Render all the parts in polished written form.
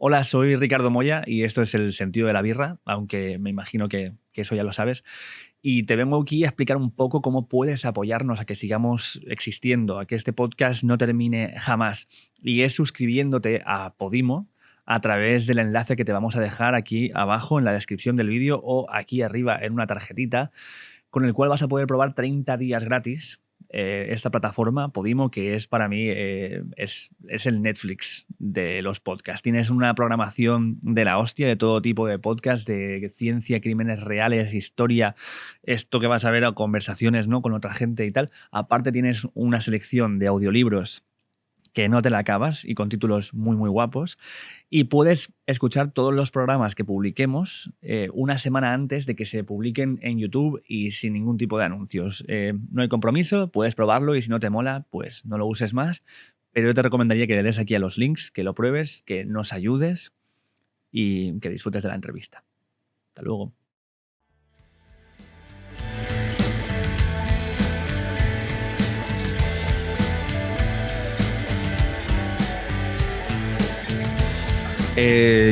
Hola, soy Ricardo Moya y esto es El Sentido de la Birra, aunque me imagino que eso ya lo sabes. Y te vengo aquí a explicar un poco cómo puedes apoyarnos a que sigamos existiendo, a que este podcast no termine jamás. Y es suscribiéndote a Podimo a través del enlace que te vamos a dejar aquí abajo en la descripción del vídeo o aquí arriba en una tarjetita, con el cual vas a poder probar 30 días gratis esta plataforma, Podimo, que es para mí es el Netflix de los podcasts. Tienes una programación de la hostia de todo tipo de podcasts, de ciencia, crímenes reales, historia, esto que vas a ver, o conversaciones, ¿no?, con otra gente y tal. Aparte tienes una selección de audiolibros que no te la acabas y con títulos muy, muy guapos. Y puedes escuchar todos los programas que publiquemos una semana antes de que se publiquen en YouTube y sin ningún tipo de anuncios. No hay compromiso, puedes probarlo y si no te mola, pues no lo uses más. Pero yo te recomendaría que le des aquí a los links, que lo pruebes, que nos ayudes y que disfrutes de la entrevista. Hasta luego.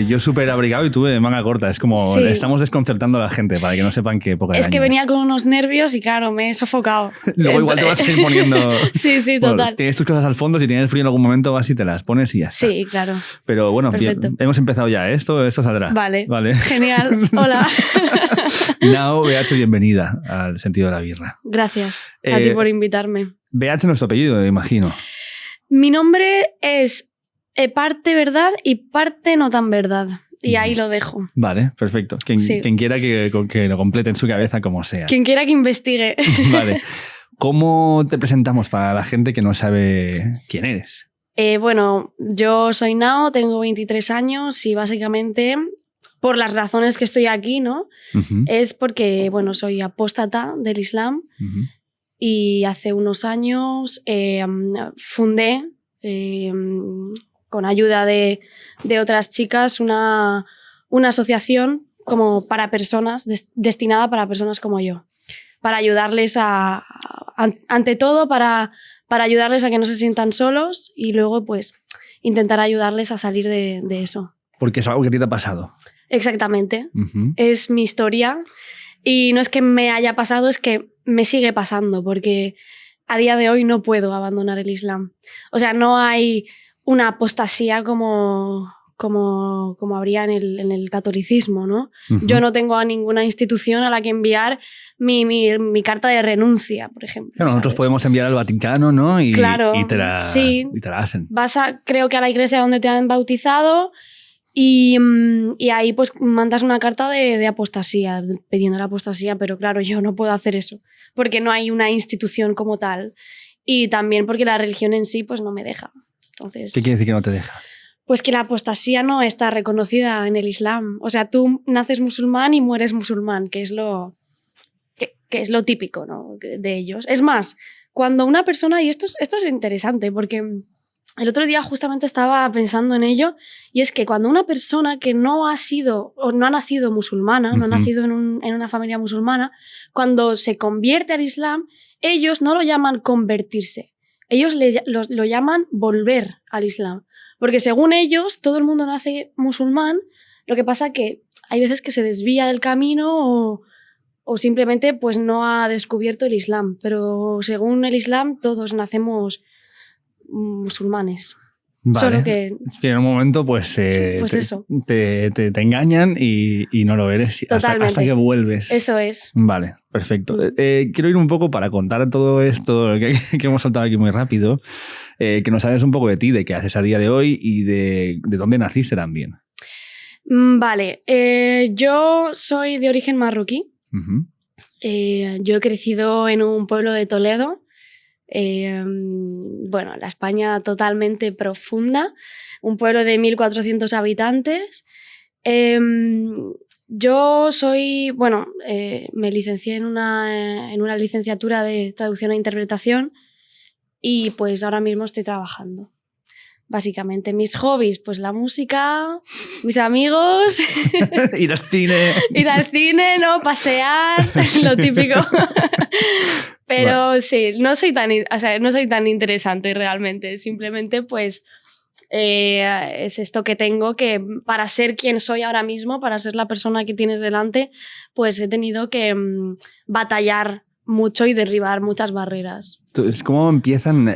Yo súper abrigado y tú de manga corta. Es como, sí, estamos desconcertando a la gente para que no sepan qué época de Es que año venía con unos nervios y claro, me he sofocado. Luego igual te vas a ir poniendo... Sí, Bueno, total. tienes tus cosas al fondo, si tienes frío en algún momento vas y te las pones y ya está. Sí, claro. Pero bueno, bien, hemos empezado ya, ¿eh? Esto saldrá. Vale. Genial. Hola. Nao, BH, bienvenida al Sentido de la Birra. Gracias a ti por invitarme. BH es nuestro apellido, me imagino. Mi nombre es parte verdad y parte no tan verdad. Y ahí lo dejo. Vale, perfecto. Quien quiera que lo complete en su cabeza como sea. Quien quiera que investigue. Vale. ¿Cómo te presentamos para la gente que no sabe quién eres? Bueno, yo soy Nao, tengo 23 años y básicamente, por las razones que estoy aquí, ¿no? Es porque, bueno, soy apóstata del Islam y hace unos años fundé... con ayuda de otras chicas, una asociación como para personas, destinada para personas como yo, para ayudarles ante todo, para ayudarles a que no se sientan solos y luego pues intentar ayudarles a salir de eso. Porque es algo que a ti te ha pasado. Exactamente. Es mi historia y no es que me haya pasado, es que me sigue pasando porque a día de hoy no puedo abandonar el Islam. O sea, no hay una apostasía como habría en el catolicismo, ¿no? Yo no tengo a ninguna institución a la que enviar mi carta de renuncia, por ejemplo. Claro, nosotros podemos enviar al Vaticano, ¿no? Y, claro, y te la hacen. Vas creo que a la iglesia donde te han bautizado y ahí pues mandas una carta de apostasía, pidiendo la apostasía, pero claro, yo no puedo hacer eso, porque no hay una institución como tal y también porque la religión en sí pues no me deja. Entonces, ¿qué quiere decir que no te deja? Pues que la apostasía no está reconocida en el Islam. O sea, tú naces musulmán y mueres musulmán, que es lo típico, ¿no?, de ellos. Es más, cuando una persona, y esto es interesante porque el otro día justamente estaba pensando en ello, y es que cuando una persona que no ha sido o no ha nacido musulmana, no ha nacido en una familia musulmana, cuando se convierte al Islam, ellos no lo llaman convertirse. Ellos lo llaman volver al Islam. Porque según ellos, todo el mundo nace musulmán, lo que pasa que hay veces que se desvía del camino o simplemente pues, no ha descubierto el Islam. Pero según el Islam, todos nacemos musulmanes. Vale. Solo que en un momento pues, eso. Te engañan y no lo eres hasta que vuelves. Eso es. Vale, perfecto. Quiero ir un poco para contar todo esto que hemos saltado aquí muy rápido, que nos hables un poco de ti, de qué haces a día de hoy y de dónde naciste también. Vale, yo soy de origen marroquí. Yo he crecido en un pueblo de Toledo. Bueno, la España totalmente profunda, un pueblo de 1.400 habitantes. Yo soy, bueno, me licencié en una licenciatura de traducción e interpretación y pues ahora mismo estoy trabajando. Básicamente, mis hobbies, pues la música, mis amigos... Ir al cine. Ir al cine, ¿no? Pasear, lo típico. Pero bueno, sí, no soy tan interesante realmente. Simplemente, pues, es esto que tengo, que para ser quien soy ahora mismo, para ser la persona que tienes delante, pues he tenido que batallar mucho y derribar muchas barreras. Entonces, ¿cómo empiezan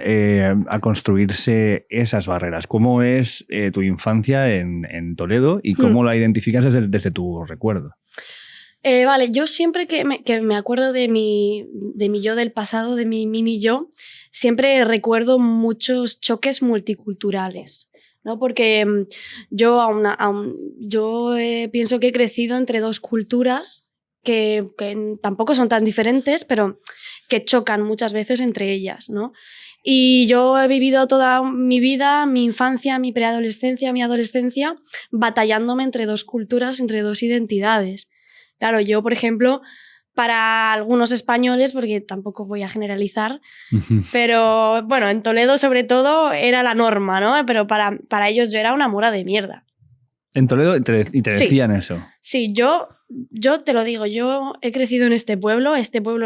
a construirse esas barreras? ¿Cómo es tu infancia en Toledo y cómo la identificas desde tu recuerdo? Vale, yo siempre que me acuerdo de mi yo del pasado, de mi mini yo, siempre recuerdo muchos choques multiculturales, ¿no? Porque yo, pienso que he crecido entre dos culturas que tampoco son tan diferentes, pero que chocan muchas veces entre ellas, ¿no? Y yo he vivido toda mi vida, mi infancia, mi preadolescencia, mi adolescencia, batallándome entre dos culturas, entre dos identidades. Claro, yo, por ejemplo, para algunos españoles, porque tampoco voy a generalizar, pero bueno, en Toledo sobre todo era la norma, ¿no? Pero para ellos yo era una mora de mierda. ¿En Toledo y te decían eso? Sí, yo te lo digo, yo he crecido en este pueblo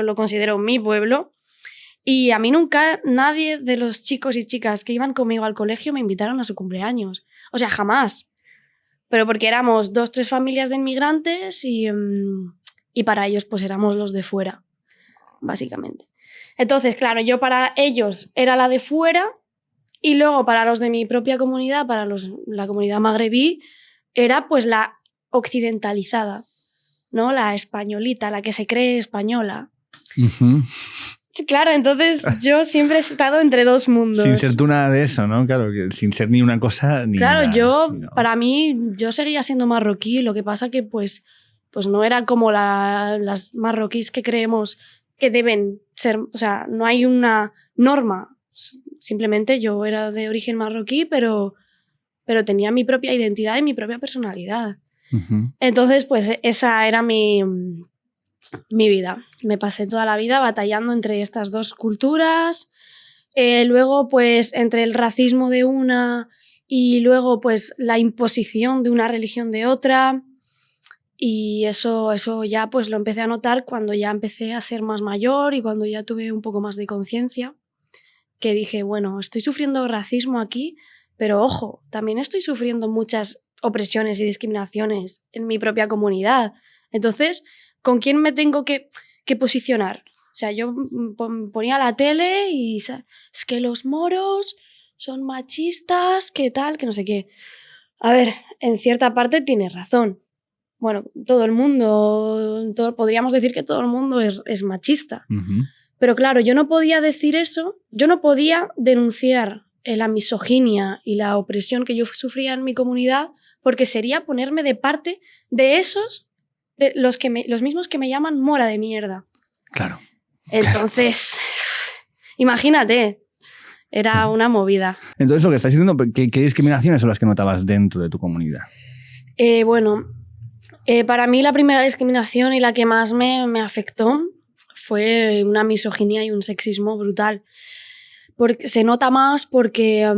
lo considero mi pueblo, y a mí nunca nadie de los chicos y chicas que iban conmigo al colegio me invitaron a su cumpleaños. O sea, jamás. Pero porque éramos 2, 3 familias de inmigrantes y para ellos pues éramos los de fuera, básicamente. Entonces, claro, yo para ellos era la de fuera y luego para los de mi propia comunidad, para la comunidad magrebí, era pues la occidentalizada, ¿no? La españolita, la que se cree española. Claro, entonces yo siempre he estado entre dos mundos. Sin ser tú nada de eso, ¿no? Claro, sin ser ni una cosa ni claro, nada. Para mí, yo seguía siendo marroquí, lo que pasa que pues no era como las marroquíes que creemos que deben ser, o sea, no hay una norma. Simplemente yo era de origen marroquí, pero tenía mi propia identidad y mi propia personalidad. Entonces, pues esa era mi vida. Me pasé toda la vida batallando entre estas dos culturas. Luego, pues, entre el racismo de una y luego, pues, la imposición de una religión de otra. Y eso ya, pues, lo empecé a notar cuando ya empecé a ser más mayor y cuando ya tuve un poco más de conciencia, que dije, bueno, estoy sufriendo racismo aquí, pero ojo, también estoy sufriendo muchas opresiones y discriminaciones en mi propia comunidad. Entonces, ¿con quién me tengo que posicionar? O sea, yo ponía la tele y es que los moros son machistas, que tal, que no sé qué. A ver, en cierta parte tienes razón. Bueno, todo el mundo, podríamos decir que todo el mundo es machista. Pero claro, yo no podía decir eso, yo no podía denunciar la misoginia y la opresión que yo sufría en mi comunidad porque sería ponerme de parte de esos, de los mismos que me llaman mora de mierda. Claro. Entonces, imagínate, era una movida. Entonces, lo que estás diciendo, ¿qué discriminaciones son las que notabas dentro de tu comunidad? Para mí la primera discriminación y la que más me afectó fue una misoginia y un sexismo brutal. Porque se nota más porque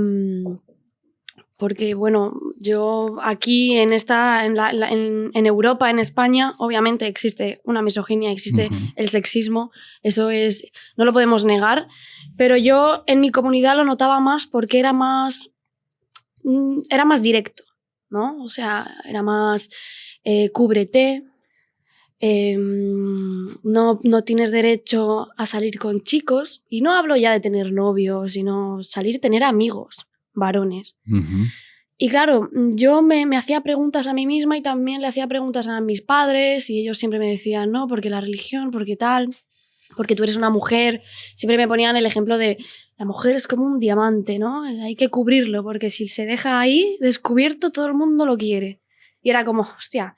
bueno, yo aquí en Europa, en España, obviamente existe una misoginia, existe el sexismo, eso no lo podemos negar, pero yo en mi comunidad lo notaba más porque era más directo, ¿no? O sea, era más cúbrete, no tienes derecho a salir con chicos, y no hablo ya de tener novios, sino tener amigos varones. Y claro, yo me hacía preguntas a mí misma y también le hacía preguntas a mis padres y ellos siempre me decían, no, porque la religión, porque tal, porque tú eres una mujer. Siempre me ponían el ejemplo de la mujer es como un diamante, ¿no? Hay que cubrirlo porque si se deja ahí descubierto todo el mundo lo quiere. Y era como, hostia,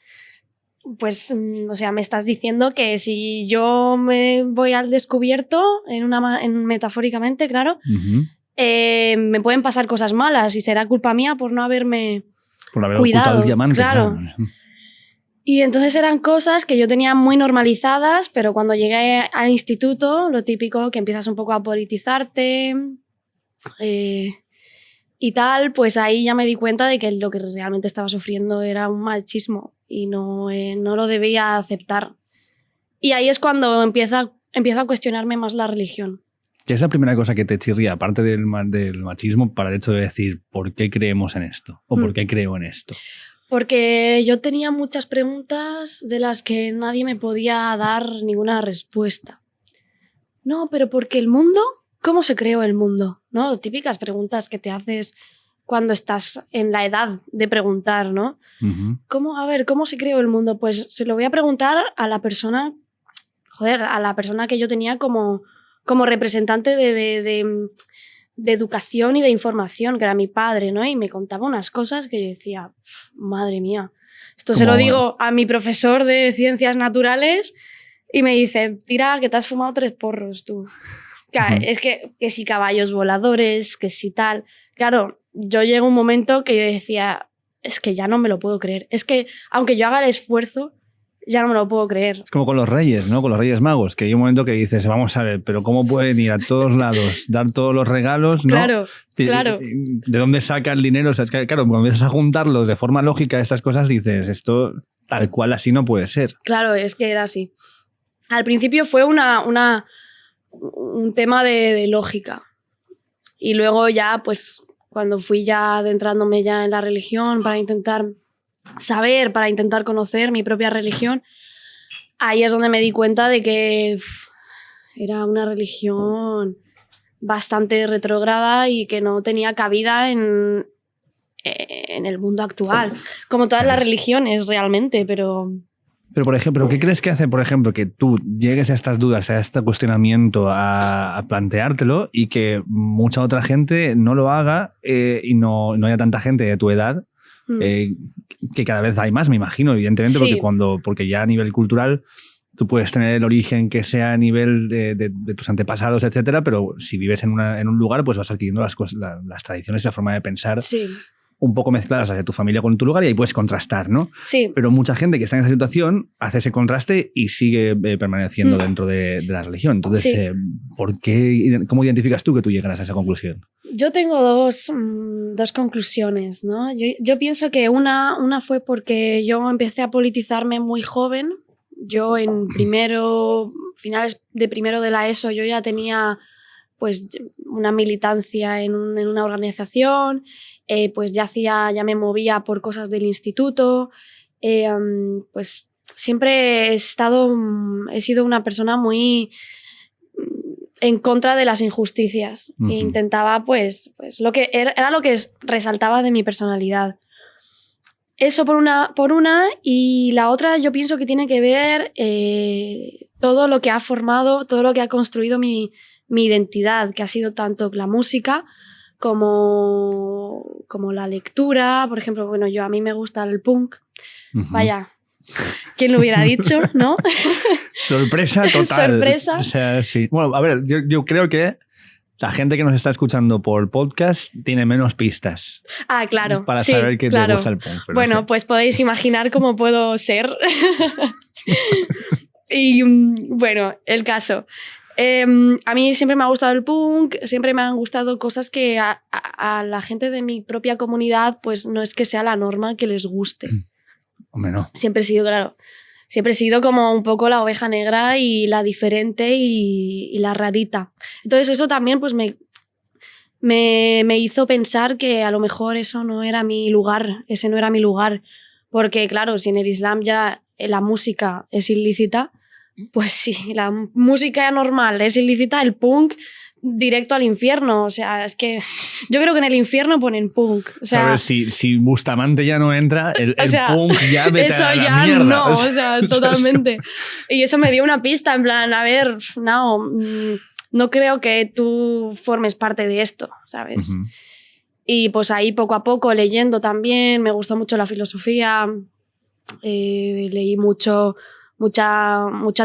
pues, o sea, me estás diciendo que si yo me voy al descubierto, metafóricamente, claro, me pueden pasar cosas malas y será culpa mía por no haberme cuidado. El diamante, claro. Y entonces eran cosas que yo tenía muy normalizadas, pero cuando llegué al instituto, lo típico, que empiezas un poco a politizarte y tal, pues ahí ya me di cuenta de que lo que realmente estaba sufriendo era un machismo y no lo debía aceptar. Y ahí es cuando empiezo a cuestionarme más la religión. ¿Qué es la primera cosa que te chirría, aparte del machismo, para el hecho de decir por qué creemos en esto o por qué creo en esto? Porque yo tenía muchas preguntas de las que nadie me podía dar ninguna respuesta. No, pero porque el mundo, ¿cómo se creó el mundo? ¿No? Típicas preguntas que te haces cuando estás en la edad de preguntar, ¿no? Uh-huh. ¿Cómo se creó el mundo? Pues se lo voy a preguntar a la persona, a la persona que yo tenía como representante de educación y de información, que era mi padre, ¿no? Y me contaba unas cosas que yo decía, madre mía, esto se lo digo a mi profesor de ciencias naturales y me dice, tira, que te has fumado 3 porros tú. Claro, es que si caballos voladores, que si tal. Claro, yo llego a un momento que yo decía, es que ya no me lo puedo creer. Es que aunque yo haga el esfuerzo, ya no me lo puedo creer. Es como con los reyes, ¿no? Con los reyes magos, que hay un momento que dices, vamos a ver, pero ¿cómo pueden ir a todos lados, dar todos los regalos, ¿no? Claro, claro. ¿De dónde saca el dinero? O sea, es que, claro, cuando empiezas a juntarlos de forma lógica, estas cosas, dices, esto tal cual así no puede ser. Claro, es que era así. Al principio fue un tema de lógica. Y luego ya, pues, cuando fui ya adentrándome ya en la religión para intentar saber, para intentar conocer mi propia religión, ahí es donde me di cuenta de que era una religión bastante retrógrada y que no tenía cabida en el mundo actual, como todas las religiones realmente, pero... Pero, por ejemplo, ¿qué crees que hace, por ejemplo, que tú llegues a estas dudas, a este cuestionamiento, a planteártelo y que mucha otra gente no lo haga y no haya tanta gente de tu edad? Que cada vez hay más, me imagino, evidentemente, Sí. porque ya a nivel cultural tú puedes tener el origen que sea a nivel de tus antepasados, etcétera, pero si vives en un lugar, pues vas adquiriendo las tradiciones y la forma de pensar Sí. un poco mezcladas hacia tu familia con tu lugar y ahí puedes contrastar, ¿no? Sí. Pero mucha gente que está en esa situación hace ese contraste y sigue permaneciendo dentro de la religión. Entonces, Sí. ¿cómo identificas tú que tú llegarás a esa conclusión? Yo tengo dos conclusiones, ¿no? Yo pienso que una fue porque yo empecé a politizarme muy joven. Yo en finales de primero de la ESO, yo ya tenía pues una militancia en una organización, pues ya me movía por cosas del instituto, pues siempre he sido una persona muy en contra de las injusticias. Uh-huh. E intentaba, pues lo que era lo que resaltaba de mi personalidad. Eso por una, y la otra yo pienso que tiene que ver todo lo que ha formado, todo lo que ha construido mi identidad, que ha sido tanto la música como la lectura. Por ejemplo, bueno, a mí me gusta el punk. Uh-huh. Vaya, ¿quién lo hubiera dicho, no? Sorpresa total. Sorpresa. O sea, sí. Bueno, a ver, yo creo que la gente que nos está escuchando por podcast tiene menos pistas. Ah, claro. Para saber que te gusta el punk. Bueno, pues podéis imaginar cómo puedo ser. Y bueno, el caso. A mí siempre me ha gustado el punk, siempre me han gustado cosas que a la gente de mi propia comunidad pues no es que sea la norma que les guste. Hombre, no. Siempre he sido como un poco la oveja negra y la diferente y la rarita. Entonces eso también pues me hizo pensar que a lo mejor ese no era mi lugar. Porque claro, si en el Islam ya la música es ilícita, pues sí, la música normal es ilícita, el punk directo al infierno. O sea, es que yo creo que en el infierno ponen punk. O sea, a ver, si Bustamante ya no entra, el punk ya vete eso a la ya mierda. No, o sea, totalmente. Y eso me dio una pista, en plan, a ver, no creo que tú formes parte de esto, ¿sabes? Uh-huh. Y pues ahí poco a poco leyendo también, me gustó mucho la filosofía, leí mucha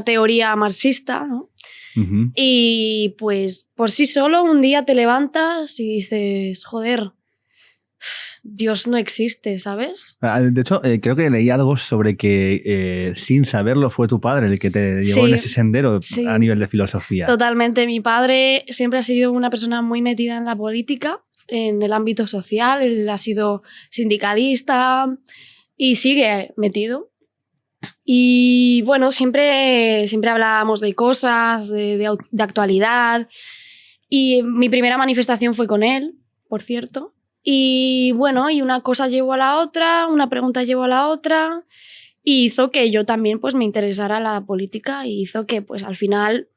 teoría marxista, ¿no? Uh-huh. Y pues por sí solo un día te levantas y dices, joder, Dios no existe, ¿sabes? De hecho, creo que leí algo sobre que sin saberlo fue tu padre el que te llevó en ese sendero a nivel de filosofía. Totalmente. Mi padre siempre ha sido una persona muy metida en la política, en el ámbito social. Él ha sido sindicalista y sigue metido. Y bueno, siempre hablábamos de cosas, de actualidad. Y mi primera manifestación fue con él, por cierto. Y bueno, y una cosa llevó a la otra, una pregunta llevó a la otra, y hizo que yo también pues me interesara la política, y hizo que pues al final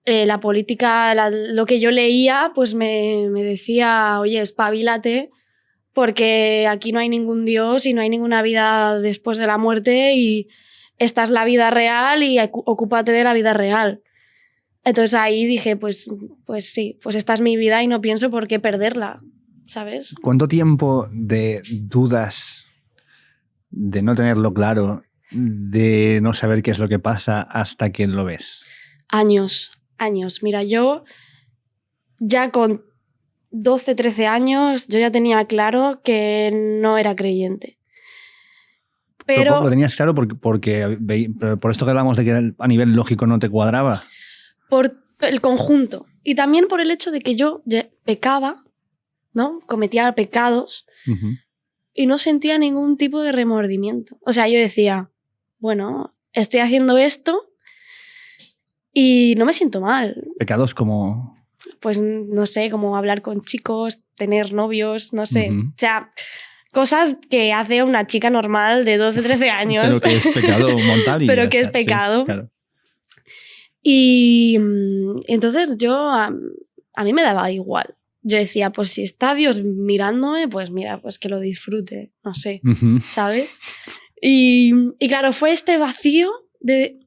la política, lo que yo leía, pues me decía, oye, espabilate, porque aquí no hay ningún Dios y no hay ninguna vida después de la muerte, y esta es la vida real y ocúpate de la vida real. Entonces ahí dije, pues sí, pues esta es mi vida y no pienso por qué perderla, ¿sabes? ¿Cuánto tiempo de dudas, de no tenerlo claro, de no saber qué es lo que pasa hasta que lo ves? Años. Mira, yo ya con 12, 13 años yo ya tenía claro que no era creyente. Pero ¿Lo tenías claro porque por esto que hablamos de que a nivel lógico no te cuadraba? Por el conjunto. Y también por el hecho de que yo pecaba, ¿no? Cometía pecados y no sentía ningún tipo de remordimiento. O sea, yo decía, bueno, estoy haciendo esto y no me siento mal. ¿Pecados como...? Pues no sé, como hablar con chicos, tener novios, no sé. O sea, cosas que hace una chica normal de 12, 13 años. Pero que es pecado mortal. Pero que es pecado. Sí, claro. Y entonces a mí me daba igual. Yo decía, pues si está Dios mirándome, pues mira, pues que lo disfrute, no sé, ¿sabes? Y claro, fue este vacío de...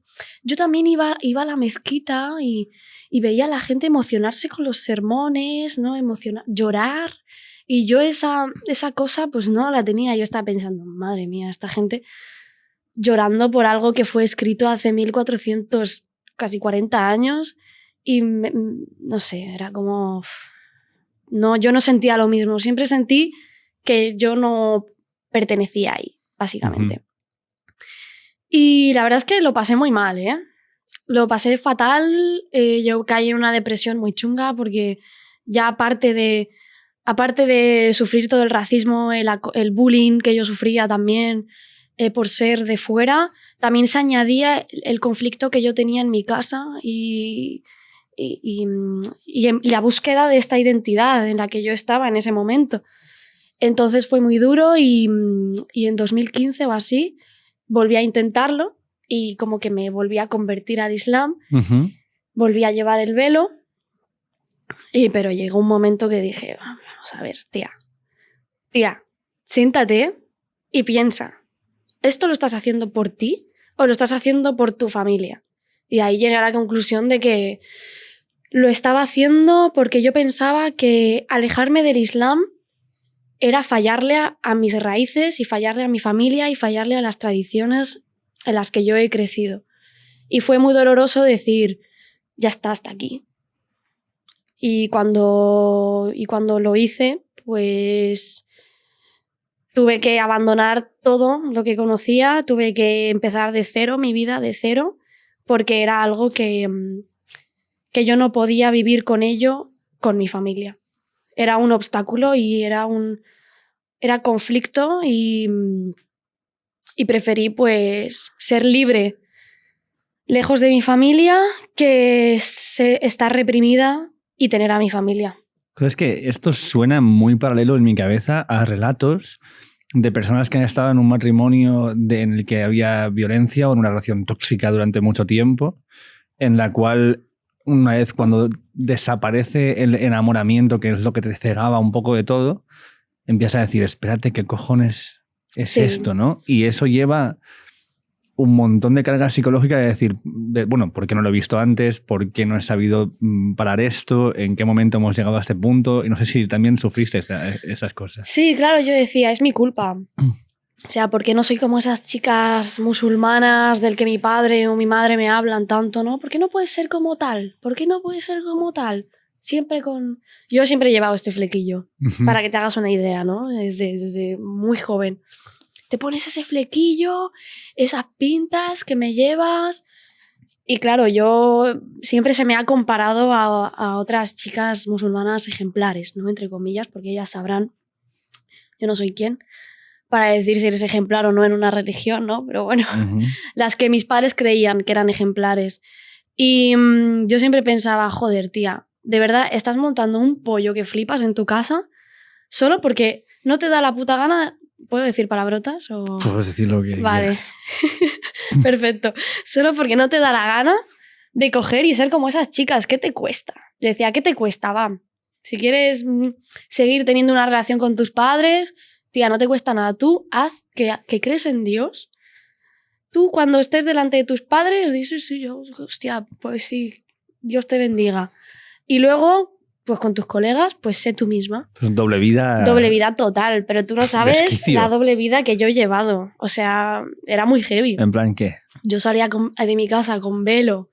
Yo también iba a la mezquita y veía a la gente emocionarse con los sermones, ¿no? Llorar. Y yo esa cosa pues no la tenía. Yo estaba pensando, madre mía, esta gente llorando por algo que fue escrito hace 1400, casi 40 años. Y no sé, era como... No, yo no sentía lo mismo. Siempre sentí que yo no pertenecía ahí, básicamente. Y la verdad es que lo pasé muy mal, ¿eh? Lo pasé fatal. Yo caí en una depresión muy chunga porque ya aparte de sufrir todo el racismo, el bullying que yo sufría también por ser de fuera, también se añadía el conflicto que yo tenía en mi casa y la búsqueda de esta identidad en la que yo estaba en ese momento. Entonces fue muy duro y en 2015 o así volví a intentarlo y como que me volví a convertir al Islam, volví a llevar el velo, pero llegó un momento que dije, vamos a ver, tía, siéntate y piensa, ¿esto lo estás haciendo por ti o lo estás haciendo por tu familia? Y ahí llegué a la conclusión de que lo estaba haciendo porque yo pensaba que alejarme del Islam era fallarle a mis raíces y fallarle a mi familia y fallarle a las tradiciones en las que yo he crecido. Y fue muy doloroso decir, ya está, hasta aquí. Y cuando lo hice, pues tuve que abandonar todo lo que conocía, tuve que empezar de cero, mi vida de cero, porque era algo que yo no podía vivir con ello con mi familia. Era un obstáculo y era conflicto y preferí pues ser libre lejos de mi familia que estar reprimida y tener a mi familia. Es que esto suena muy paralelo en mi cabeza a relatos de personas que han estado en un matrimonio en el que había violencia o en una relación tóxica durante mucho tiempo, en la cual una vez cuando desaparece el enamoramiento, que es lo que te cegaba un poco de todo, empiezas a decir, espérate, ¿qué cojones es esto, no? Y eso lleva un montón de carga psicológica de decir, bueno, ¿por qué no lo he visto antes? ¿Por qué no he sabido parar esto? ¿En qué momento hemos llegado a este punto? Y no sé si también sufriste esas cosas. Sí, claro, yo decía, es mi culpa. O sea, ¿por qué no soy como esas chicas musulmanas del que mi padre o mi madre me hablan tanto, no? ¿Por qué no puedes ser como tal? ¿Por qué no puedes ser como tal? Yo siempre he llevado este flequillo, para que te hagas una idea, ¿no? Desde muy joven. Te pones ese flequillo, esas pintas que me llevas. Y claro, yo siempre se me ha comparado a otras chicas musulmanas ejemplares, ¿no? Entre comillas, porque ellas sabrán, yo no soy quien para decir si eres ejemplar o no en una religión, ¿no? Pero bueno, las que mis padres creían que eran ejemplares. Y yo siempre pensaba, joder, tía, de verdad, estás montando un pollo que flipas en tu casa solo porque no te da la puta gana. ¿Puedo decir palabrotas? O... Puedes decir lo que Vale. quieras. Perfecto. Solo porque no te da la gana de coger y ser como esas chicas. ¿Qué te cuesta? Yo decía, ¿qué te cuesta? Va. Si quieres seguir teniendo una relación con tus padres, tía, no te cuesta nada. Tú haz que crees en Dios. Tú cuando estés delante de tus padres dices, sí, yo, hostia, pues sí, Dios te bendiga. Y luego, pues con tus colegas, pues sé tú misma. Pues doble vida. Doble vida total, pero tú no sabes Desquicio. la doble vida que yo he llevado. O sea, era muy heavy. ¿En plan qué? Yo salía de mi casa con velo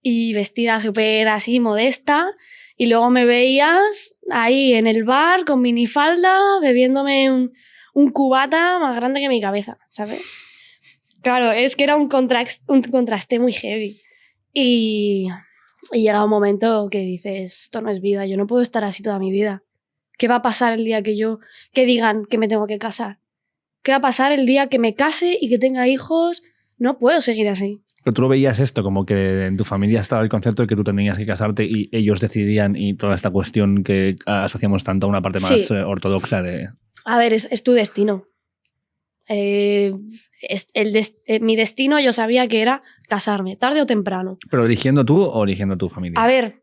y vestida súper así, modesta, y luego me veías ahí en el bar con minifalda, bebiéndome un cubata más grande que mi cabeza, ¿sabes? Claro, es que era un contraste muy heavy. Y llega un momento que dices, esto no es vida, yo no puedo estar así toda mi vida. ¿Qué va a pasar el día que digan que me tengo que casar? ¿Qué va a pasar el día que me case y que tenga hijos? No puedo seguir así. Pero tú lo veías esto, como que en tu familia estaba el concepto de que tú tenías que casarte y ellos decidían, y toda esta cuestión que asociamos tanto a una parte más Sí. ortodoxa de... A ver, es tu destino. Mi destino yo sabía que era casarme, tarde o temprano. ¿Pero eligiendo tú o eligiendo tu familia? A ver,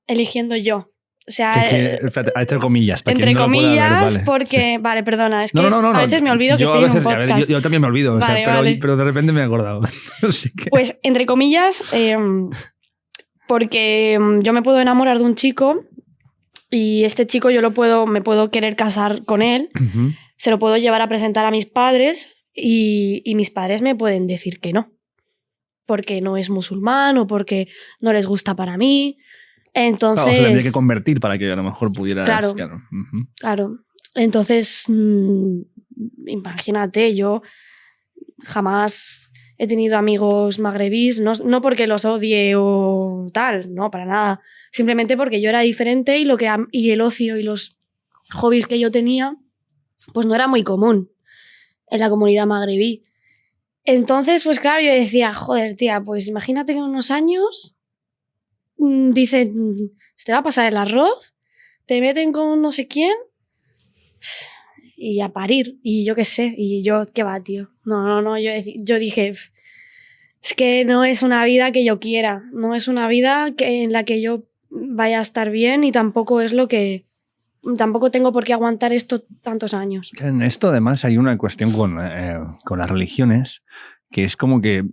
eligiendo yo. O sea, Espérate, entre comillas. Para entre quien no lo pueda ver, comillas, vale, porque... sí. Vale, perdona, es que No, a veces me olvido que yo estoy a en un veces, podcast. yo también me olvido, Vale, o sea, vale. pero de repente me he acordado. Así que... Pues, entre comillas, porque yo me puedo enamorar de un chico y este chico me puedo querer casar con él, Uh-huh. se lo puedo llevar a presentar a mis padres y mis padres me pueden decir que no, porque no es musulmán o porque no les gusta para mí. Entonces, Claro, se tendría que convertir para que a lo mejor pudieras... Claro. Uh-huh. Claro. Entonces, imagínate, yo jamás he tenido amigos magrebís, no porque los odie o tal, no, para nada. Simplemente porque yo era diferente y el ocio y los hobbies que yo tenía, pues no era muy común en la comunidad magrebí. Entonces, pues claro, yo decía, joder, tía, pues imagínate que en unos años dicen, se te va a pasar el arroz, te meten con no sé quién y a parir, y yo qué sé, y yo, ¿qué va, tío? No, yo dije, es que no es una vida que yo quiera, no es una vida en la que yo vaya a estar bien y tampoco tengo por qué aguantar esto tantos años. En esto además hay una cuestión con las religiones, que es como que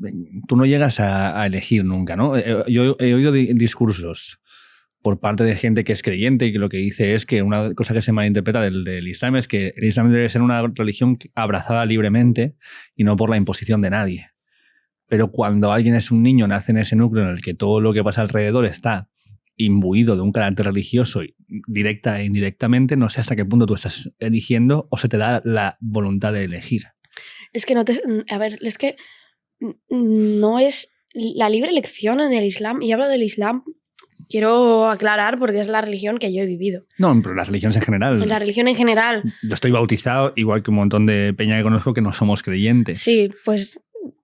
tú no llegas a elegir nunca, ¿no? Yo he oído discursos por parte de gente que es creyente y que lo que dice es que una cosa que se malinterpreta del Islam es que el Islam debe ser una religión abrazada libremente y no por la imposición de nadie. Pero cuando alguien es un niño, nace en ese núcleo en el que todo lo que pasa alrededor está imbuido de un carácter religioso, directa e indirectamente, no sé hasta qué punto tú estás eligiendo o se te da la voluntad de elegir. Es que es que no es la libre elección en el Islam, y hablo del Islam, quiero aclarar porque es la religión que yo he vivido. No, pero las religiones en general. La religión en general. Yo estoy bautizado, igual que un montón de peña que conozco que no somos creyentes. Sí, pues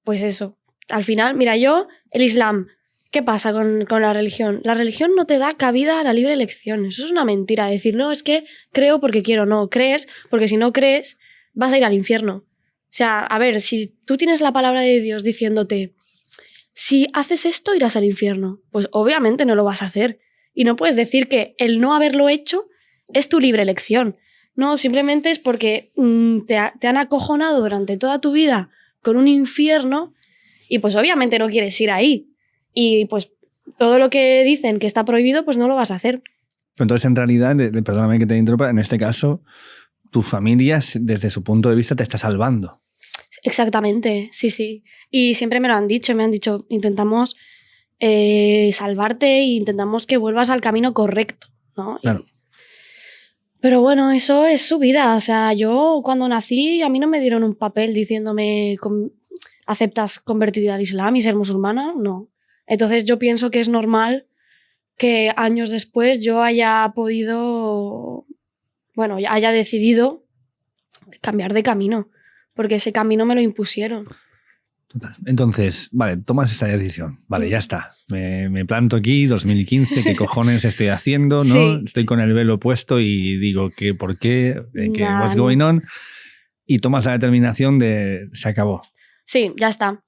eso. Al final, mira, el Islam, ¿qué pasa con la religión? La religión no te da cabida a la libre elección. Eso es una mentira. Decir, no, es que creo porque quiero. No, crees porque si no crees vas a ir al infierno. O sea, a ver, si tú tienes la palabra de Dios diciéndote, si haces esto irás al infierno, pues obviamente no lo vas a hacer. Y no puedes decir que el no haberlo hecho es tu libre elección. No, simplemente es porque te han acojonado durante toda tu vida con un infierno y pues obviamente no quieres ir ahí. Y pues todo lo que dicen que está prohibido, pues no lo vas a hacer. Entonces, en realidad, perdóname que te interrumpa, en este caso, tu familia, desde su punto de vista, te está salvando. Exactamente, sí. Y siempre me han dicho, intentamos salvarte e intentamos que vuelvas al camino correcto, ¿no? Claro. Pero bueno, eso es su vida. O sea, yo cuando nací, a mí no me dieron un papel diciéndome ¿aceptas convertirte al Islam y ser musulmana? No. Entonces yo pienso que es normal que años después yo haya decidido cambiar de camino, porque ese camino me lo impusieron. Total. Entonces, vale, tomas esta decisión. Vale, ya está. Me planto aquí, 2015, ¿qué cojones estoy haciendo? ¿No? Sí. Estoy con el velo puesto y digo, ¿por qué? What's No. going on? Y tomas la determinación de se acabó. Sí, ya está.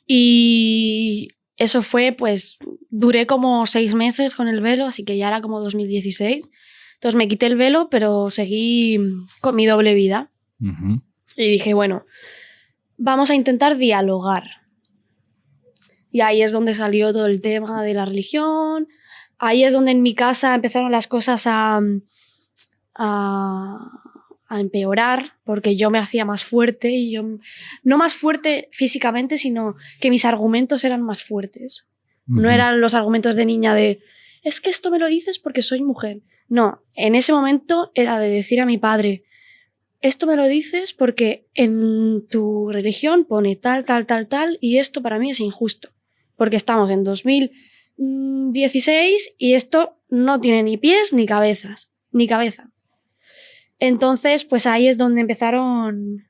Y eso fue, pues, duré como 6 meses con el velo, así que ya era como 2016. Entonces me quité el velo, pero seguí con mi doble vida. Uh-huh. Y dije, bueno, vamos a intentar dialogar. Y ahí es donde salió todo el tema de la religión. Ahí es donde en mi casa empezaron las cosas a empeorar, porque yo me hacía más fuerte y yo no más fuerte físicamente, sino que mis argumentos eran más fuertes. Uh-huh. No eran los argumentos de niña de es que esto me lo dices porque soy mujer. No, en ese momento era de decir a mi padre esto me lo dices porque en tu religión pone tal, tal, tal, tal y esto para mí es injusto, porque estamos en 2016 y esto no tiene ni pies ni cabezas, ni cabeza. Entonces, pues ahí es donde empezaron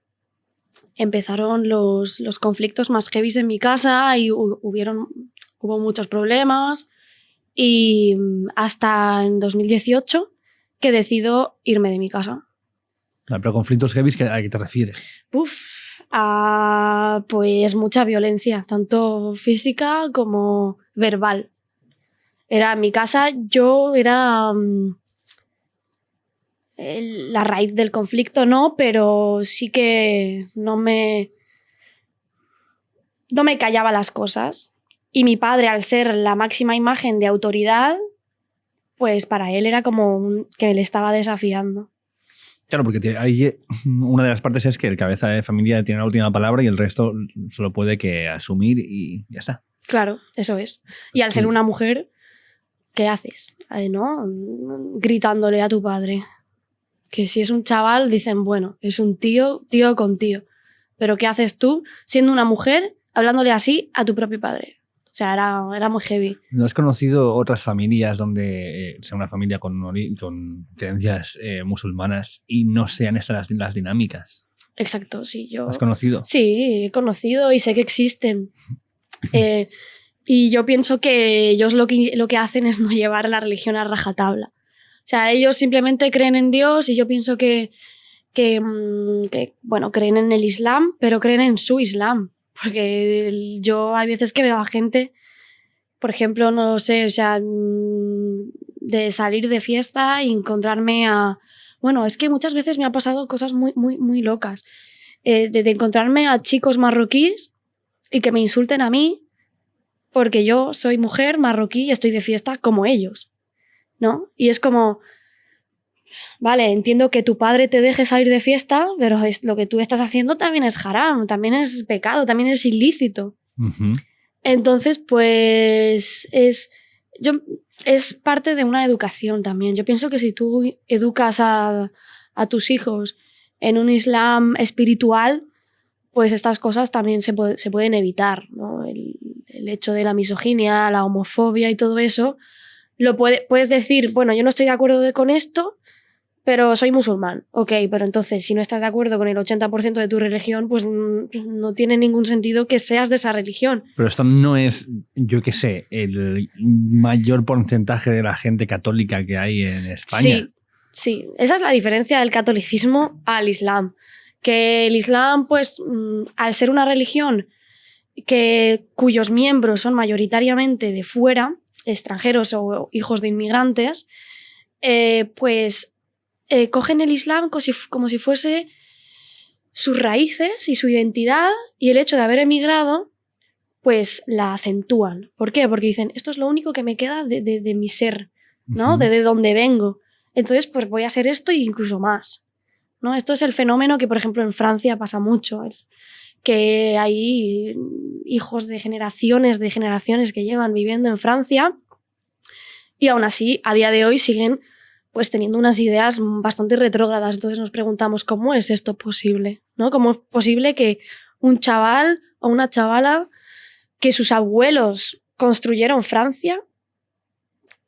los conflictos más heavy en mi casa y hubo muchos problemas y hasta en 2018 que decido irme de mi casa. Pero conflictos heavy, ¿a qué te refieres? Pues mucha violencia, tanto física como verbal. Era en mi casa, yo era... la raíz del conflicto no, pero sí que no me callaba las cosas. Y mi padre, al ser la máxima imagen de autoridad, pues para él era como que le estaba desafiando. Claro, porque hay una de las partes es que el cabeza de familia tiene la última palabra y el resto solo puede que asumir y ya está. Claro, eso es. Y al ser una mujer, ¿qué haces? ¿No? Gritándole a tu padre. Que si es un chaval, dicen, bueno, es un tío con tío. Pero ¿qué haces tú siendo una mujer hablándole así a tu propio padre? O sea, era muy heavy. ¿No has conocido otras familias donde sea una familia con creencias musulmanas y no sean estas las dinámicas? Exacto, sí. ¿Has conocido? Sí, he conocido y sé que existen. Y yo pienso que ellos lo que hacen es no llevar la religión a rajatabla. O sea, ellos simplemente creen en Dios y yo pienso que bueno, creen en el Islam, pero creen en su Islam. Porque yo hay veces que veo a gente, por ejemplo, no sé, o sea, de salir de fiesta y encontrarme a... Bueno, es que muchas veces me ha pasado cosas muy, muy, muy locas. De encontrarme a chicos marroquíes y que me insulten a mí porque yo soy mujer marroquí y estoy de fiesta como ellos, ¿no? Y es como... Vale, entiendo que tu padre te deje salir de fiesta, pero lo que tú estás haciendo también es haram, también es pecado, también es ilícito. Uh-huh. Entonces, pues es parte de una educación también. Yo pienso que si tú educas a tus hijos en un Islam espiritual, pues estas cosas también se pueden evitar, ¿no? El hecho de la misoginia, la homofobia y todo eso, puedes decir, bueno, yo no estoy de acuerdo con esto, pero soy musulmán. Ok, pero entonces si no estás de acuerdo con el 80% de tu religión, pues no tiene ningún sentido que seas de esa religión. Pero esto no es, yo qué sé, el mayor porcentaje de la gente católica que hay en España. Sí. Esa es la diferencia del catolicismo al Islam. Que el Islam, pues, al ser una religión cuyos miembros son mayoritariamente de fuera, extranjeros o hijos de inmigrantes, pues... cogen el Islam como si fuese sus raíces y su identidad, y el hecho de haber emigrado pues la acentúan. ¿Por qué? Porque dicen, esto es lo único que me queda de mi ser, ¿no? Uh-huh. De donde vengo. Entonces pues voy a ser esto e incluso más, ¿no? Esto es el fenómeno que por ejemplo en Francia pasa mucho, que hay hijos de generaciones que llevan viviendo en Francia y aún así a día de hoy siguen pues teniendo unas ideas bastante retrógradas. Entonces nos preguntamos, ¿cómo es esto posible? ¿No? ¿Cómo es posible que un chaval o una chavala que sus abuelos construyeron Francia,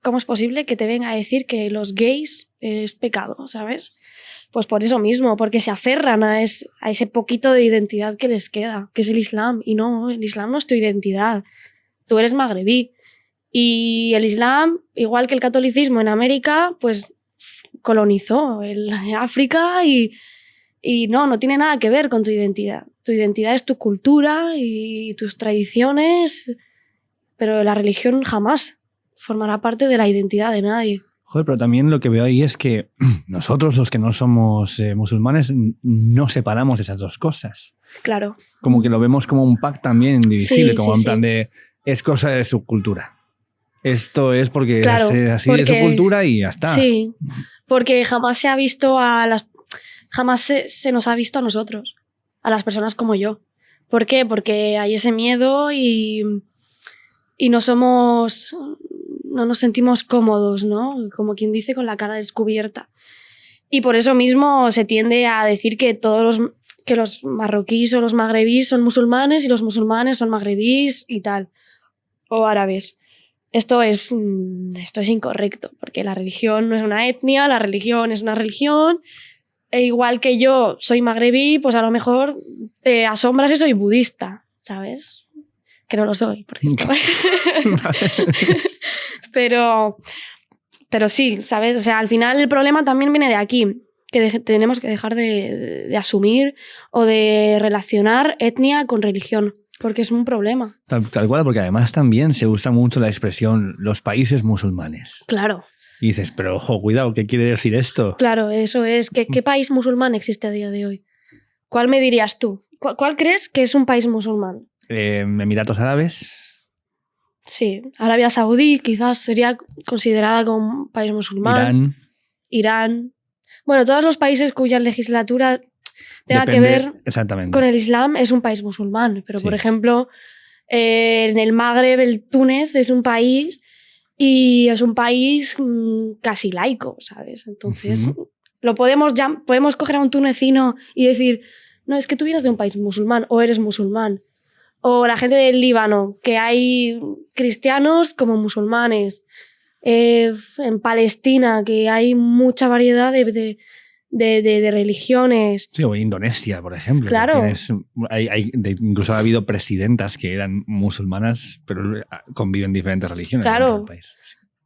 cómo es posible que te venga a decir que los gays es pecado, ¿sabes? Pues por eso mismo, porque se aferran a ese poquito de identidad que les queda, que es el Islam. Y no, el Islam no es tu identidad. Tú eres magrebí. Y el Islam, igual que el catolicismo en América, pues colonizó África y no tiene nada que ver con tu identidad. Tu identidad es tu cultura y tus tradiciones, pero la religión jamás formará parte de la identidad de nadie. Joder, pero también lo que veo ahí es que nosotros, los que no somos musulmanes, no separamos esas dos cosas. Claro. Como que lo vemos como un pack también indivisible, Sí, como sí, en plan sí. de es cosa de su cultura. Esto es porque Claro, es así porque, de su cultura y ya está. Sí, porque jamás se ha visto jamás se nos ha visto a nosotros, a las personas como yo. ¿Por qué? Porque hay ese miedo y no nos sentimos cómodos, ¿no? Como quien dice, con la cara descubierta. Y por eso mismo se tiende a decir que que los marroquíes o los magrebíes son musulmanes y los musulmanes son magrebíes y tal, o árabes. Esto es incorrecto, porque la religión no es una etnia, la religión es una religión. E igual que yo soy magrebí, pues a lo mejor te asombras y soy budista, ¿sabes? Que no lo soy, por cierto. pero sí, ¿sabes? O sea, al final el problema también viene de aquí, que tenemos que dejar de asumir o de relacionar etnia con religión. Porque es un problema. Tal cual, porque además también se usa mucho la expresión los países musulmanes. Claro. Y dices, pero ojo, cuidado, ¿qué quiere decir esto? Claro, eso es. ¿Qué país musulmán existe a día de hoy? ¿Cuál me dirías tú? ¿Cuál crees que es un país musulmán? Emiratos Árabes. Sí, Arabia Saudí quizás sería considerada como un país musulmán. Irán. Bueno, todos los países cuya legislatura tenga que ver con el Islam es un país musulmán. Pero, por ejemplo, en el Magreb, el Túnez es un país y es un país casi laico, ¿sabes? Entonces, podemos coger a un tunecino y decir, no, es que tú vienes de un país musulmán o eres musulmán. O la gente del Líbano, que hay cristianos como musulmanes. En Palestina, que hay mucha variedad de religiones. Sí, o Indonesia, por ejemplo. Claro. Incluso ha habido presidentas que eran musulmanas, pero conviven diferentes religiones. Claro. En el país.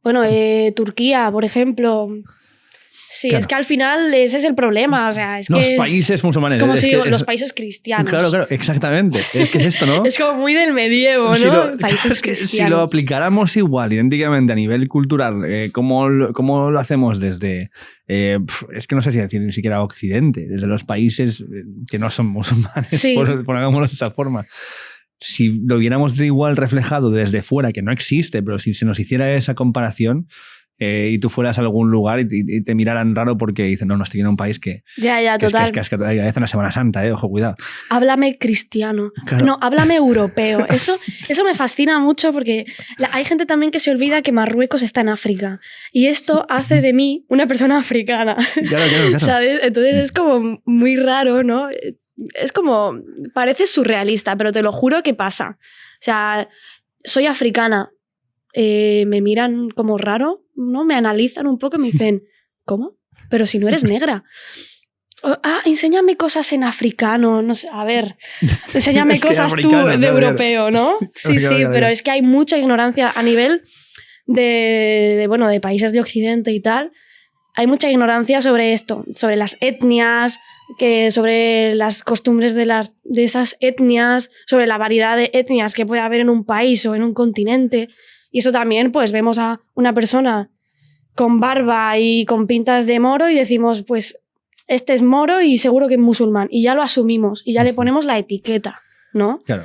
Bueno, Turquía, por ejemplo. Sí, claro. Es que al final ese es el problema. O sea, es los que países musulmanes. Es como si digo, los países cristianos. Claro, exactamente. Es que es esto, ¿no? Es como muy del medievo, ¿no? Países cristianos. Si lo aplicáramos igual, idénticamente a nivel cultural, ¿cómo lo hacemos desde... es que no sé si decir ni siquiera Occidente, desde los países que no son musulmanes, sí. pongámoslo de esa forma. Si lo viéramos de igual reflejado desde fuera, que no existe, pero si se nos hiciera esa comparación... y tú fueras a algún lugar y te miraran raro porque dicen, no, estoy en un país que... Ya, total. Es que hace una Semana Santa, ojo, cuidado. Háblame cristiano. Claro. No, háblame europeo. Eso me fascina mucho porque hay gente también que se olvida que Marruecos está en África. Y esto hace de mí una persona africana. Claro. ¿Sabes? Entonces es como muy raro, ¿no? Es como... Parece surrealista, pero te lo juro que pasa. O sea, soy africana. Me miran como raro, ¿no? Me analizan un poco y me dicen, ¿cómo? Pero si no eres negra. Enséñame cosas en africano, no sé, a ver, enséñame cosas tú de europeo, ¿no? Sí, pero es que hay mucha ignorancia a nivel de países de Occidente y tal. Hay mucha ignorancia sobre esto, sobre las etnias, sobre las costumbres de esas etnias, sobre la variedad de etnias que puede haber en un país o en un continente. Y eso también, pues vemos a una persona con barba y con pintas de moro y decimos, pues este es moro y seguro que es musulmán. Y ya lo asumimos y ya le ponemos la etiqueta, ¿no? Claro.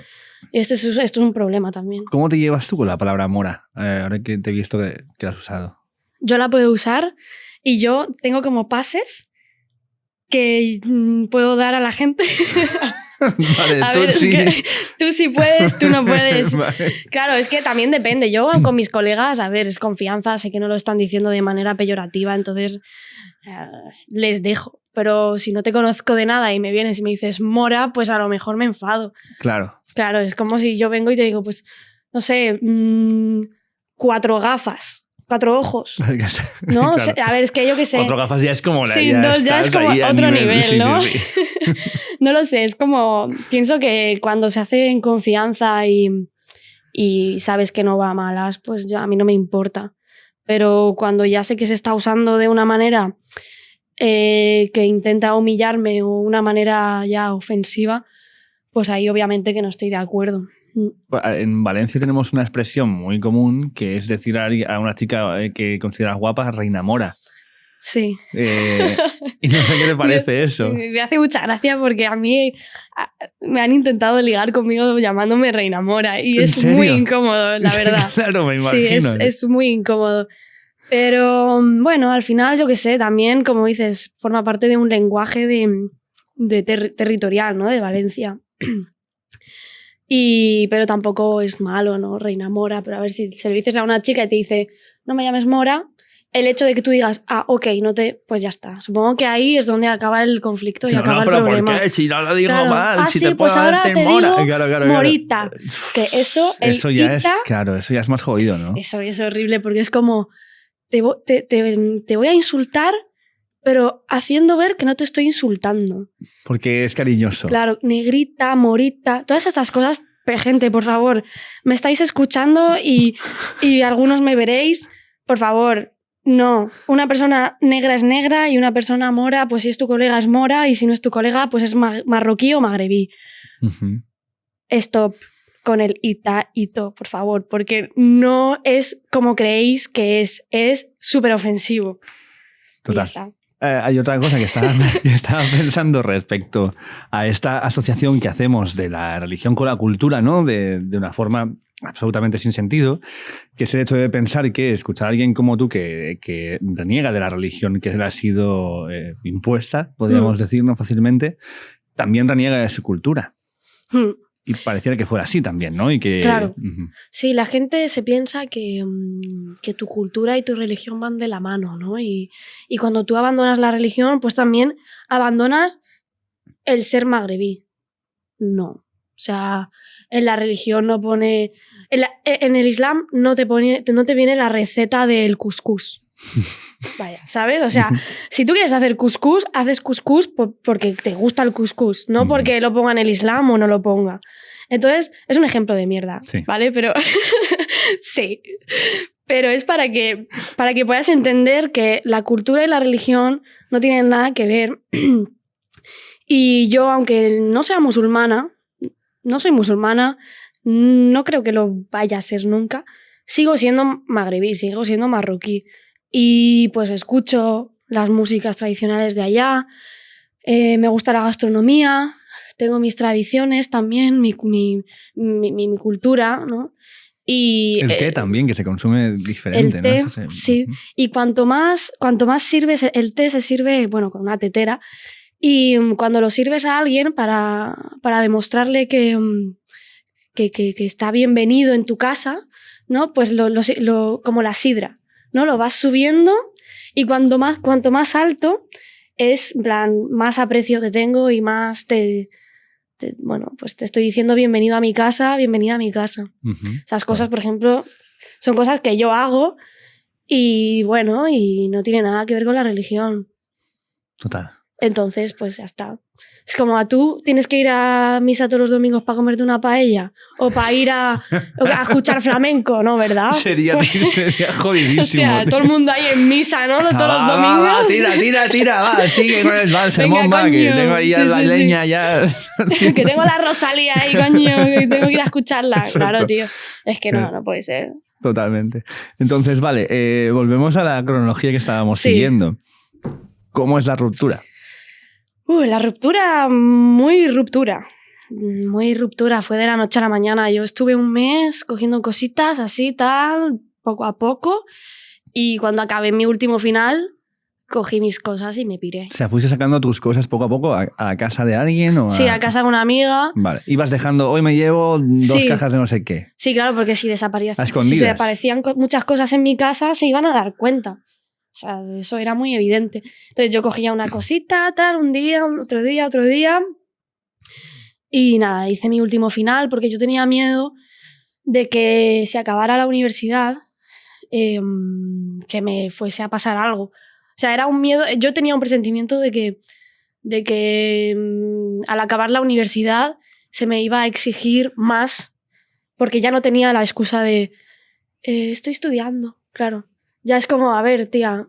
Esto es un problema también. ¿Cómo te llevas tú con la palabra mora? Ahora que te he visto que la has usado. Yo la puedo usar y yo tengo como pases que puedo dar a la gente. Vale, a ver, sí. Tú sí puedes, tú no puedes. Vale. Claro, es que también depende. Yo con mis colegas, a ver, es confianza, sé que no lo están diciendo de manera peyorativa, entonces les dejo. Pero si no te conozco de nada y me vienes y me dices mora, pues a lo mejor me enfado. Claro. Claro, es como si yo vengo y te digo, pues, no sé, 4 gafas. 4 ojos, Claro. ¿no? A ver, es que yo qué sé. 4 gafas ya es como... Sí, 2 ya es como otro nivel, ¿no? Sí. No lo sé, es como... Pienso que cuando se hace en confianza y sabes que no va a malas, pues ya a mí no me importa. Pero cuando ya sé que se está usando de una manera que intenta humillarme o una manera ya ofensiva, pues ahí obviamente que no estoy de acuerdo. En Valencia tenemos una expresión muy común que es decir a una chica que consideras guapa, reina mora. Sí. Y no sé qué te parece eso. Me hace mucha gracia porque a mí me han intentado ligar conmigo llamándome reina mora y es muy incómodo, la verdad. Claro, me imagino. Sí, es muy incómodo. Pero bueno, al final, yo qué sé, también, como dices, forma parte de un lenguaje territorial, ¿no? De Valencia. Pero tampoco es malo, ¿no? Reina Mora, pero a ver, si se lo dices a una chica y te dice, no me llames Mora, el hecho de que tú digas, ok, pues ya está. Supongo que ahí es donde acaba el conflicto y acaba el problema. ¿Por qué? Si no lo digo claro. mal, si sí, te pues puedo ahora te Mora. digo Claro. Morita. Que eso ya es, claro, eso ya es más jodido, ¿no? Eso es horrible porque es como, te voy a insultar, pero haciendo ver que no te estoy insultando. Porque es cariñoso. Claro, negrita, morita, todas estas cosas. Gente, por favor, me estáis escuchando y algunos me veréis. Por favor, no. Una persona negra es negra y una persona mora, pues si es tu colega es mora y si no es tu colega, pues es marroquí o magrebí. Uh-huh. Stop con el ito, por favor, porque no es como creéis que es súper ofensivo. Total. Y ya está. Hay otra cosa que estaba pensando respecto a esta asociación que hacemos de la religión con la cultura, ¿no? De una forma absolutamente sin sentido, que es el hecho de pensar que escuchar a alguien como tú que reniega de la religión que le ha sido impuesta, podríamos decirlo fácilmente, también reniega de su cultura. Y pareciera que fuera así también, ¿no? Y que, claro. Sí, la gente se piensa que tu cultura y tu religión van de la mano, ¿no? Y cuando tú abandonas la religión, pues también abandonas el ser magrebí. No. O sea, en la religión no pone... En el Islam no te viene la receta del cuscús. Vaya, ¿sabes? O sea, si tú quieres hacer cuscús, haces cuscús porque te gusta el cuscús, no porque lo ponga en el Islam o no lo ponga. Entonces, es un ejemplo de mierda, sí. ¿Vale? Pero sí. Pero es para que puedas entender que la cultura y la religión no tienen nada que ver. Y yo, aunque no sea musulmana, no soy musulmana, no creo que lo vaya a ser nunca, sigo siendo magrebí, sigo siendo marroquí. Y pues escucho las músicas tradicionales de allá, me gusta la gastronomía, tengo mis tradiciones también, mi cultura, ¿no? Y el té también, que se consume diferente. El té, ¿no? sí. Y cuanto más sirves, el té se sirve, bueno, con una tetera, y cuando lo sirves a alguien para demostrarle que está bienvenido en tu casa, ¿no? Pues como la sidra, ¿no? Lo vas subiendo y cuanto más alto es, en plan, más aprecio te tengo y más bueno, pues te estoy diciendo bienvenido a mi casa, bienvenida a mi casa. Esas cosas, por ejemplo, son cosas que yo hago y bueno, y no tiene nada que ver con la religión. Total. Entonces, pues ya está. Es como a tú tienes que ir a misa todos los domingos para comerte una paella o para ir a escuchar flamenco, ¿no? ¿Verdad? Sería jodidísimo. Hostia, todo el mundo ahí en misa, ¿no? Todos los domingos. Va, tira, va, sigue con el sermón, va, que tengo ahí a la leña ya. Que tengo a la Rosalía ahí, coño, que tengo que ir a escucharla. Exacto. Claro, tío. Es que no puede ser. Totalmente. Entonces, vale, volvemos a la cronología que estábamos siguiendo. ¿Cómo es la ruptura? La ruptura, muy ruptura. Muy ruptura, fue de la noche a la mañana. Yo estuve un mes cogiendo cositas así, tal, poco a poco. Y cuando acabé mi último final, cogí mis cosas y me piré. O sea, ¿fuiste sacando tus cosas poco a poco a casa de alguien? ¿O Sí, a casa de una amiga. Vale. Ibas dejando, hoy me llevo 2 cajas de no sé qué. Sí, claro, porque si desaparecían muchas cosas en mi casa, se iban a dar cuenta. O sea, eso era muy evidente. Entonces yo cogía una cosita, tal, un día, otro día. Y nada, hice mi último final porque yo tenía miedo de que se acabara la universidad que me fuese a pasar algo. O sea, era un miedo. Yo tenía un presentimiento de que al acabar la universidad se me iba a exigir más, porque ya no tenía la excusa de estoy estudiando, claro. Ya es como, a ver, tía,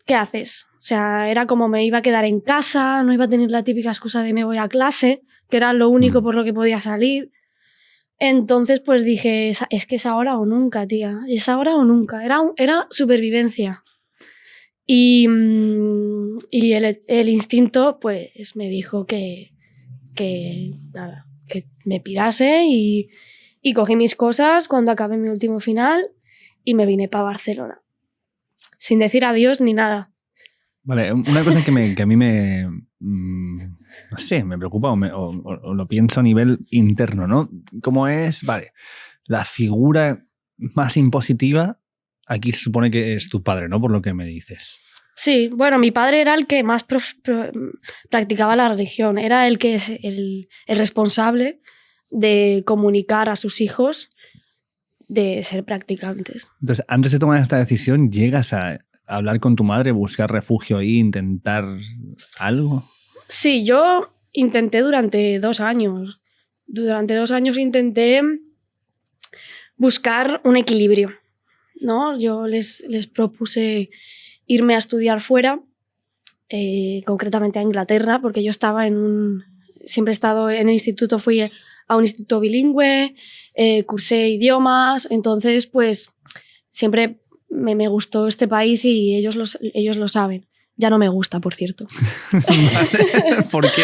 ¿qué haces? O sea, era como me iba a quedar en casa, no iba a tener la típica excusa de me voy a clase, que era lo único por lo que podía salir. Entonces, pues dije, es que es ahora o nunca, tía. Es ahora o nunca. Era supervivencia. Y el instinto, pues, me dijo que nada, que me pirase y cogí mis cosas cuando acabé mi último final y me vine para Barcelona. Sin decir adiós ni nada. Vale, una cosa que a mí me... no sé, me preocupa o lo pienso a nivel interno, ¿no? ¿Cómo es, vale, la figura más impositiva? Aquí se supone que es tu padre, ¿no? Por lo que me dices. Sí, bueno, mi padre era el que más practicaba la religión. Era el que es el responsable de comunicar a sus hijos de ser practicantes. Entonces, antes de tomar esta decisión, ¿llegas a hablar con tu madre, buscar refugio ahí, intentar algo? Sí, yo intenté durante 2 años. Durante 2 años intenté buscar un equilibrio, ¿no? Yo les propuse irme a estudiar fuera, concretamente a Inglaterra, porque yo estaba siempre he estado en el instituto, fui a un instituto bilingüe, cursé idiomas, entonces pues siempre me gustó este país y ellos lo saben. Ya no me gusta, por cierto. Vale. ¿Por qué?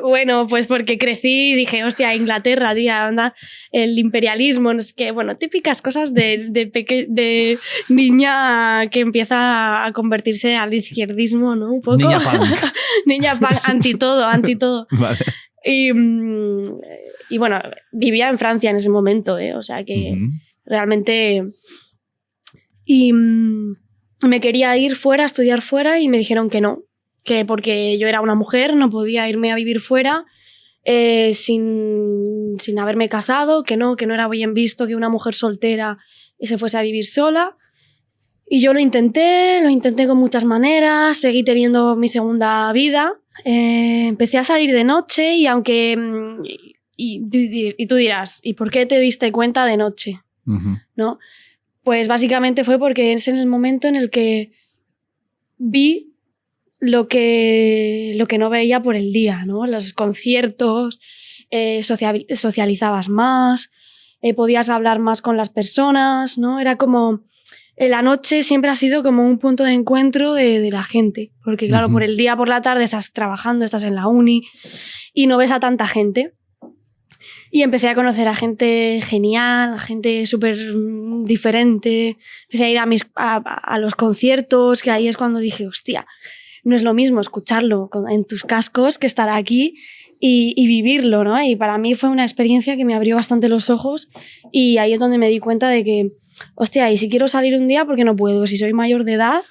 Bueno, pues porque crecí y dije, hostia, Inglaterra, tía, anda, el imperialismo, no sé qué. Bueno, típicas cosas de niña que empieza a convertirse al izquierdismo, ¿no? Un poco. Niña punk. Niña punk, anti todo. Vale. Y bueno, vivía en Francia en ese momento, o sea que realmente... Y me quería ir fuera, a estudiar fuera, y me dijeron que no, que porque yo era una mujer no podía irme a vivir fuera sin haberme casado, que no era bien visto que una mujer soltera se fuese a vivir sola. Y yo lo intenté con muchas maneras, seguí teniendo mi segunda vida, empecé a salir de noche y aunque... Y tú dirás, ¿y por qué te diste cuenta de noche? ¿No? Pues básicamente fue porque es en el momento en el que vi lo que no veía por el día, ¿no? Los conciertos, socializabas más, podías hablar más con las personas, ¿no? Era como... La noche siempre ha sido como un punto de encuentro de la gente, porque claro, por el día, por la tarde estás trabajando, estás en la uni y no ves a tanta gente. Y empecé a conocer a gente genial, a gente súper diferente. Empecé a ir a los conciertos, que ahí es cuando dije, hostia, no es lo mismo escucharlo en tus cascos que estar aquí y vivirlo, ¿no? Y para mí fue una experiencia que me abrió bastante los ojos y ahí es donde me di cuenta de que, hostia, y si quiero salir un día, ¿por qué no puedo? Si soy mayor de edad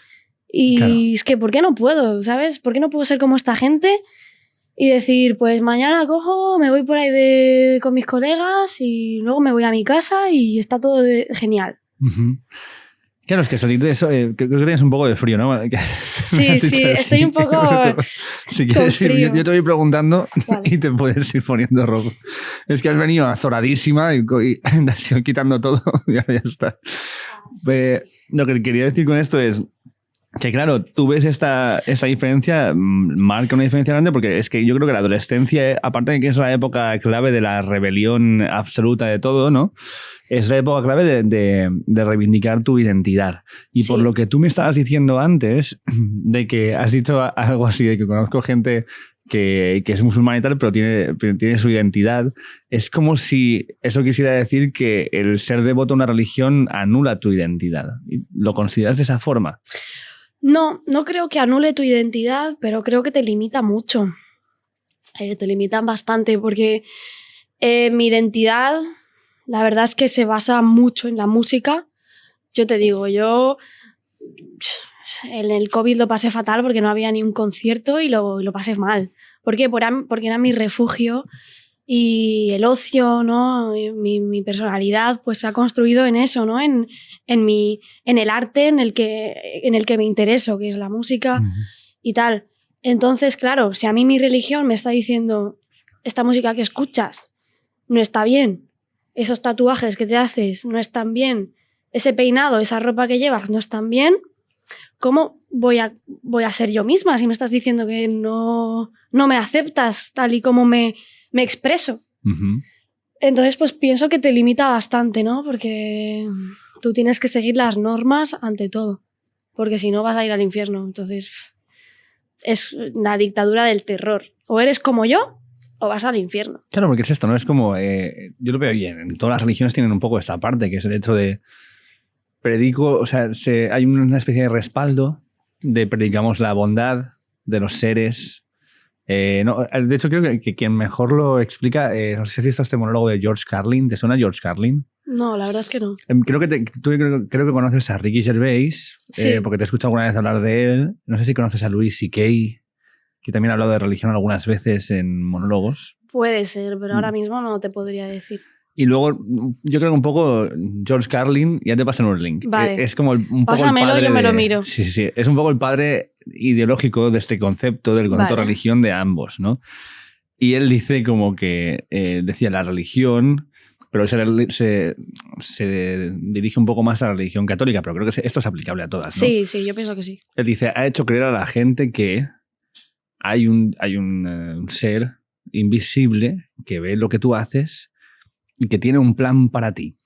y claro. Es que, ¿por qué no puedo? ¿Sabes? ¿Por qué no puedo ser como esta gente? Y decir, pues mañana cojo, me voy por ahí con mis colegas y luego me voy a mi casa y está todo genial. Claro, es que salir de eso, creo que tienes un poco de frío, ¿no? Sí, estoy un poco si quieres ir, yo te voy preguntando, vale. Y te puedes ir poniendo rojo. Es que has venido azoradísima y te has ido quitando todo y ahora ya está. Lo que quería decir con esto es que claro, tú ves esta diferencia, marca una diferencia grande porque es que yo creo que la adolescencia, aparte de que es la época clave de la rebelión absoluta de todo, ¿no? Es la época clave de reivindicar tu identidad. Y sí. Por lo que tú me estabas diciendo antes, de que has dicho algo así, de que conozco gente que es musulmana y tal, pero tiene su identidad, es como si eso quisiera decir que el ser devoto a una religión anula tu identidad. ¿Lo consideras de esa forma? No creo que anule tu identidad, pero creo que te limita mucho. Te limitan bastante porque mi identidad, la verdad es que se basa mucho en la música. Yo te digo, yo en el COVID lo pasé fatal porque no había ni un concierto y lo pasé mal. ¿Por qué? Porque era mi refugio y el ocio, ¿no? Mi personalidad pues se ha construido en eso, ¿no? En el arte en el que me intereso, que es la música y tal. Entonces, claro, si a mí mi religión me está diciendo esta música que escuchas no está bien, esos tatuajes que te haces no están bien, ese peinado, esa ropa que llevas no están bien, ¿cómo voy a ser yo misma si me estás diciendo que no me aceptas tal y como me expreso? Entonces, pues pienso que te limita bastante, ¿no? Porque tú tienes que seguir las normas ante todo, porque si no vas a ir al infierno. Entonces, es la dictadura del terror. O eres como yo o vas al infierno. Claro, porque es esto, ¿no? Es como, yo lo veo bien, en todas las religiones tienen un poco esta parte, que es el hecho de predico, o sea, hay una especie de respaldo de predicamos la bondad de los seres. No, de hecho, creo que quien mejor lo explica, no sé si has visto este monólogo de George Carlin. ¿Te suena George Carlin? No, la verdad es que no. Creo que conoces a Ricky Gervais, sí. Porque te he escuchado alguna vez hablar de él. No sé si conoces a Louis C.K., que también ha hablado de religión algunas veces en monólogos. Puede ser, pero ahora mismo no te podría decir. Y luego, yo creo que un poco George Carlin, ya te pasan un link. Vale. Es como un poco pásamelo, el padre yo me lo miro. Sí. Es un poco el padre ideológico de este concepto, del concepto de religión de ambos, ¿no? Y él dice como que, decía la religión, pero se dirige un poco más a la religión católica, pero creo que esto es aplicable a todas, ¿no? Sí, yo pienso que sí. Él dice, ha hecho creer a la gente que hay un ser invisible que ve lo que tú haces y que tiene un plan para ti,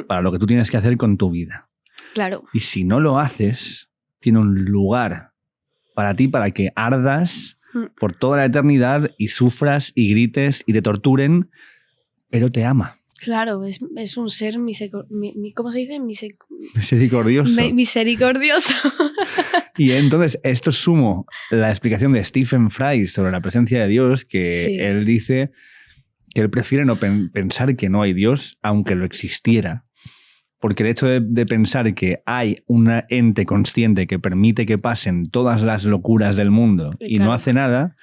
para lo que tú tienes que hacer con tu vida. Claro. Y si no lo haces, tiene un lugar para ti, para que ardas por toda la eternidad y sufras y grites y te torturen, pero te ama. Claro, es un ser ¿cómo se dice? Misericordioso. Misericordioso. Y entonces, esto sumo la explicación de Stephen Fry sobre la presencia de Dios, que él dice que él prefiere no pensar que no hay Dios, aunque lo existiera, porque el hecho de pensar que hay un ente consciente que permite que pasen todas las locuras del mundo y no hace nada,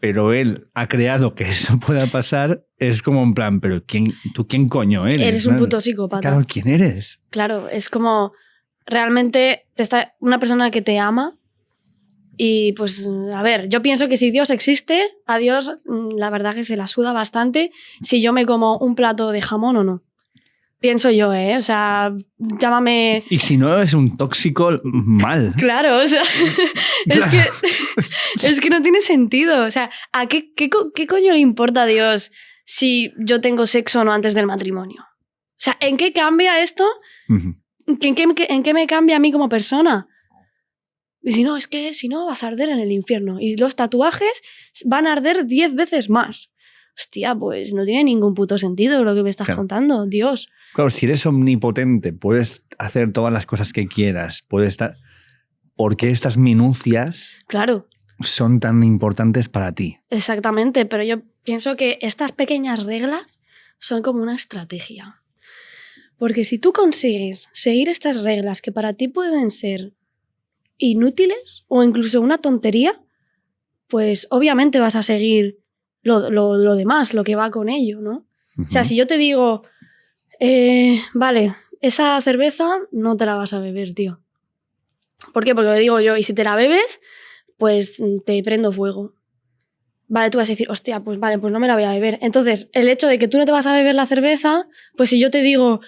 pero él ha creado que eso pueda pasar, es como en plan, pero ¿tú quién coño eres? Eres un puto psicópata. Claro, ¿quién eres? Claro, es como realmente una persona que te ama. Y pues, a ver, yo pienso que si Dios existe, a Dios la verdad que se la suda bastante si yo me como un plato de jamón o no. Pienso yo, ¿eh? O sea, llámame... Y si no, es un tóxico mal. Claro, o sea, claro. Es que no tiene sentido. O sea, ¿a qué coño le importa a Dios si yo tengo sexo o no antes del matrimonio? O sea, ¿en qué cambia esto? ¿En qué me cambia a mí como persona? Y si no, vas a arder en el infierno. Y los tatuajes van a arder 10 veces más. Hostia, pues no tiene ningún puto sentido lo que me estás contando, Dios. Claro, si eres omnipotente, puedes hacer todas las cosas que quieras, puedes estar... ¿Por qué estas minucias son tan importantes para ti? Exactamente, pero yo pienso que estas pequeñas reglas son como una estrategia. Porque si tú consigues seguir estas reglas que para ti pueden ser inútiles o incluso una tontería, pues obviamente vas a seguir lo demás, lo que va con ello, ¿no? O sea, si yo te digo, vale, esa cerveza no te la vas a beber, tío. ¿Por qué? Porque lo digo yo, y si te la bebes, pues te prendo fuego. Vale, tú vas a decir, hostia, pues vale, pues no me la voy a beber. Entonces, el hecho de que tú no te vas a beber la cerveza, pues si yo te digo,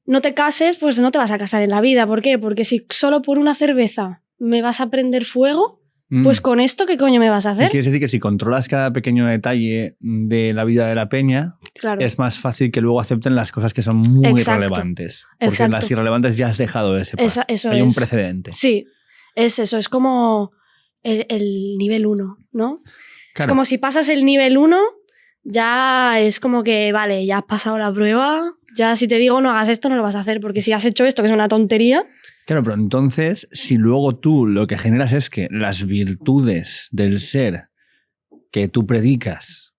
no te cases, pues no te vas a casar en la vida. ¿Por qué? Porque si solo por una cerveza me vas a prender fuego, pues con esto, ¿qué coño me vas a hacer? Quieres decir que si controlas cada pequeño detalle de la vida de la peña, es más fácil que luego acepten las cosas que son muy relevantes. Porque en las irrelevantes ya has dejado de separar. Hay un precedente. Sí, es eso. Es como el nivel 1, ¿no? Claro. Es como si pasas el nivel 1, ya es como que, vale, ya has pasado la prueba, ya si te digo no hagas esto, no lo vas a hacer, porque si has hecho esto, que es una tontería... Claro, pero entonces, si luego tú lo que generas es que las virtudes del ser que tú predicas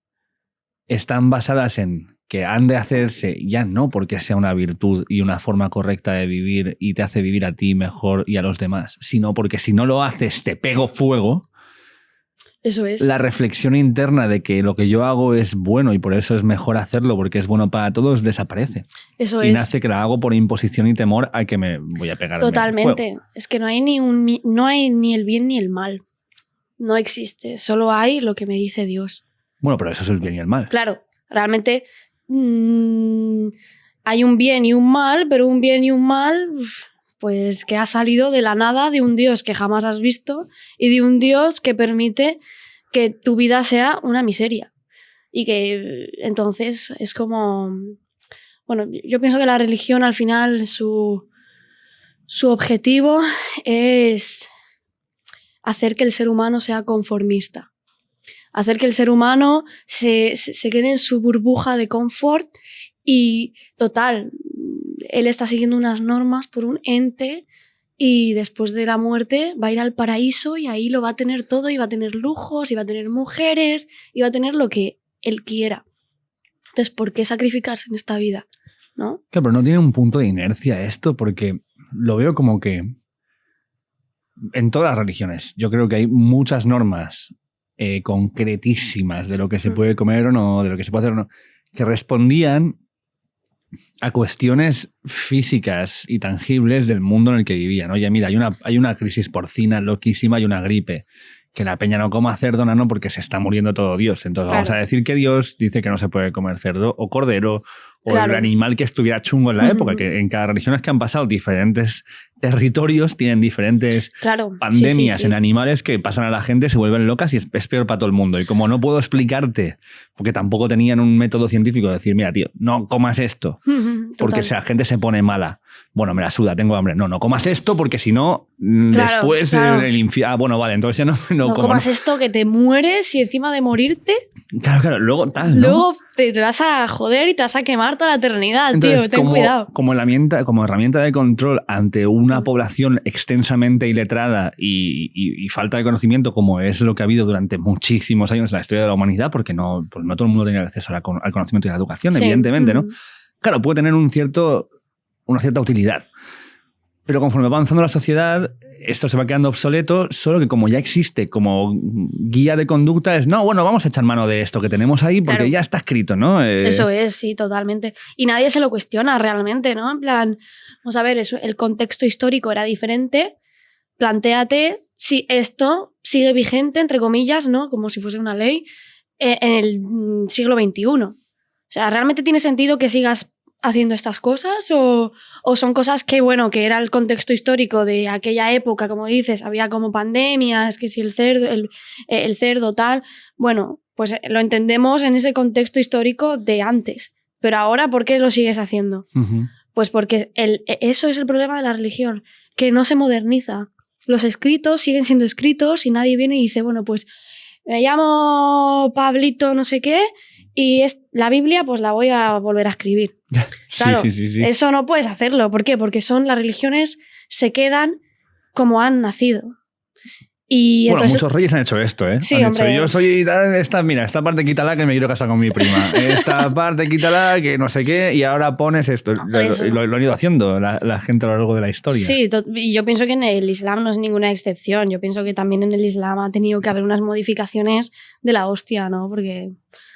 están basadas en que han de hacerse, ya no porque sea una virtud y una forma correcta de vivir y te hace vivir a ti mejor y a los demás, sino porque si no lo haces te pego fuego, Eso es. la reflexión interna de que lo que yo hago es bueno y por eso es mejor hacerlo porque es bueno para todos, desaparece. Eso Y es. nace que la hago por imposición y temor a que me voy a pegar. Totalmente. Es que no hay ni el bien ni el mal. No existe. Solo hay lo que me dice Dios. Bueno, pero eso es el bien y el mal. Claro, realmente hay un bien y un mal, pero un bien y un mal, pues que ha salido de la nada, de un Dios que jamás has visto y de un Dios que permite que tu vida sea una miseria. Y que entonces es como... Bueno, yo pienso que la religión al final su objetivo es hacer que el ser humano sea conformista. Hacer que el ser humano se quede en su burbuja de confort y, total, él está siguiendo unas normas por un ente y después de la muerte va a ir al paraíso y ahí lo va a tener todo y va a tener lujos y va a tener mujeres y va a tener lo que él quiera. Entonces, ¿por qué sacrificarse en esta vida? ¿No? Claro, pero no tiene un punto de inercia esto porque lo veo como que en todas las religiones yo creo que hay muchas normas concretísimas de lo que se puede comer o no, de lo que se puede hacer o no, que respondían a cuestiones físicas y tangibles del mundo en el que vivían. Oye, mira, hay una crisis porcina loquísima y una gripe. Que la peña no coma cerdo, no, porque se está muriendo todo Dios. Entonces vamos a decir que Dios dice que no se puede comer cerdo o cordero o el animal que estuviera chungo en la época, que en cada religión es que han pasado diferentes territorios, tienen diferentes pandemias en animales que pasan a la gente, se vuelven locas y es peor para todo el mundo. Y como no puedo explicarte, porque tampoco tenían un método científico de decir, mira, tío, no comas esto, porque la gente se pone mala. Bueno, me la suda, tengo hambre. No comas esto porque si no, después del infierno... Ah, bueno, vale, entonces ya no comas esto que te mueres y encima de morirte... Claro, luego tal, ¿no? Luego te vas a joder y te vas a quemar toda la eternidad, entonces, tío, ten cuidado. Como herramienta de control ante una población extensamente iletrada y falta de conocimiento, como es lo que ha habido durante muchísimos años en la historia de la humanidad, porque no todo el mundo tenía acceso al conocimiento y a la educación, evidentemente, ¿no? Claro, puede tener una cierta utilidad. Pero conforme va avanzando la sociedad, esto se va quedando obsoleto, solo que como ya existe como guía de conducta es, vamos a echar mano de esto que tenemos ahí porque ya está escrito, ¿no? Eso es, sí, totalmente. Y nadie se lo cuestiona realmente, ¿no? En plan, vamos a ver, el contexto histórico era diferente, plantéate si esto sigue vigente, entre comillas, ¿no? Como si fuese una ley, en el siglo XXI. O sea, ¿realmente tiene sentido que sigas haciendo estas cosas o son cosas que, que era el contexto histórico de aquella época, como dices, había como pandemias, que si el cerdo tal, pues lo entendemos en ese contexto histórico de antes, pero ahora ¿por qué lo sigues haciendo? Pues porque eso es el problema de la religión, que no se moderniza. Los escritos siguen siendo escritos y nadie viene y dice, pues me llamo Pablito no sé qué y la Biblia pues la voy a volver a escribir. Claro, sí. Eso no puedes hacerlo. ¿Por qué? Porque las religiones se quedan como han nacido. Y entonces, muchos reyes han hecho esto, ¿eh? Sí, han hombre. Dicho, yo soy... esta parte quítala que me quiero casar con mi prima. Esta parte quítala que no sé qué y ahora pones esto. Lo han ido haciendo la gente a lo largo de la historia. Sí, y yo pienso que en el Islam no es ninguna excepción. Yo pienso que también en el Islam ha tenido que haber unas modificaciones de la hostia, ¿no? Porque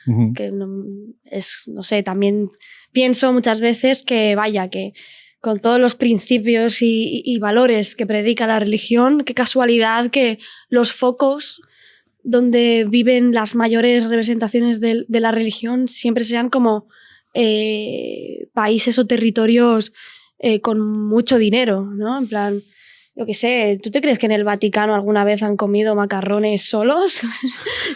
no sé, también pienso muchas veces que con todos los principios y valores que predica la religión, qué casualidad que los focos donde viven las mayores representaciones de la religión siempre sean como países o territorios con mucho dinero, ¿no? En plan, yo qué sé, ¿tú te crees que en el Vaticano alguna vez han comido macarrones solos?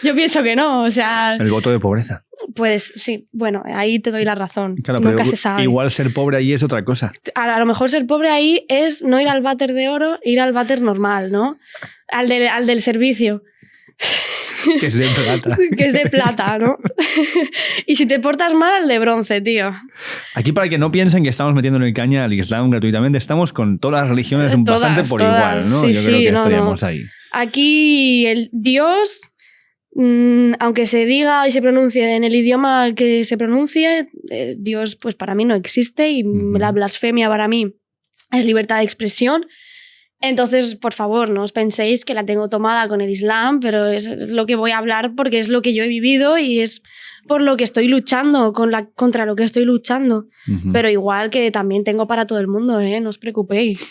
Yo pienso que no, o sea... El voto de pobreza. Pues sí, ahí te doy la razón. Claro, nunca pero se sabe. Igual ser pobre ahí es otra cosa. A lo mejor ser pobre ahí es no ir al váter de oro, ir al váter normal, ¿no? Al del servicio. Que es de plata. Que es de plata, ¿no? Y si te portas mal, al de bronce, tío. Aquí, para que no piensen que estamos metiéndole caña al Islam gratuitamente, estamos con todas las religiones bastante por igual, ¿no? Sí, yo creo que estaríamos ahí. Aquí el Dios, aunque se diga y se pronuncie en el idioma que se pronuncie, Dios pues para mí no existe y la blasfemia para mí es libertad de expresión Entonces, por favor, no os penséis que la tengo tomada con el Islam, pero es lo que voy a hablar porque es lo que yo he vivido y es por lo que estoy luchando, contra lo que estoy luchando. Pero igual que también tengo para todo el mundo, no os preocupéis.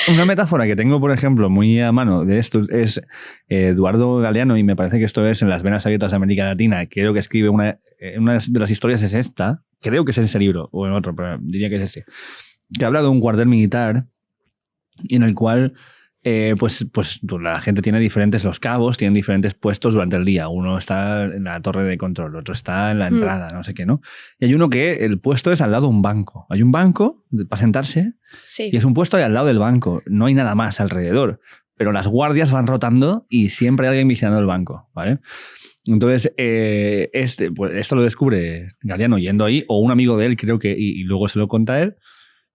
Una metáfora que tengo, por ejemplo, muy a mano de esto es Eduardo Galeano, y me parece que esto es en Las Venas Abiertas de América Latina. Creo que escribe una de las historias es esta, creo que es ese libro, o en otro, pero diría que es este, que habla de un cuartel militar en el cual pues la gente tiene diferentes, los cabos tienen diferentes puestos durante el día. Uno está en la torre de control, otro está en la entrada, no sé qué, ¿no? Y hay uno que el puesto es al lado de un banco. Hay un banco para sentarse, sí, y es un puesto ahí al lado del banco. No hay nada más alrededor, pero las guardias van rotando y siempre hay alguien vigilando el banco, ¿vale? Entonces, pues esto lo descubre Galeano yendo ahí, o un amigo de él, creo que, y luego se lo cuenta a él.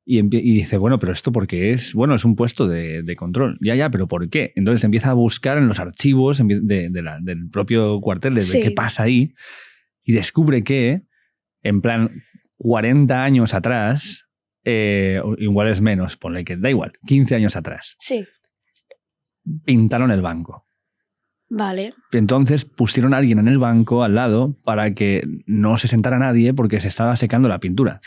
Y dice, bueno, pero esto porque es un puesto de control. Ya, pero ¿por qué? Entonces empieza a buscar en los archivos del propio cuartel de qué pasa ahí, y descubre que, en plan, 40 años atrás, igual es menos, ponle que da igual, 15 años atrás, sí, pintaron el banco. Vale. Entonces pusieron a alguien en el banco al lado para que no se sentara nadie porque se estaba secando la pintura.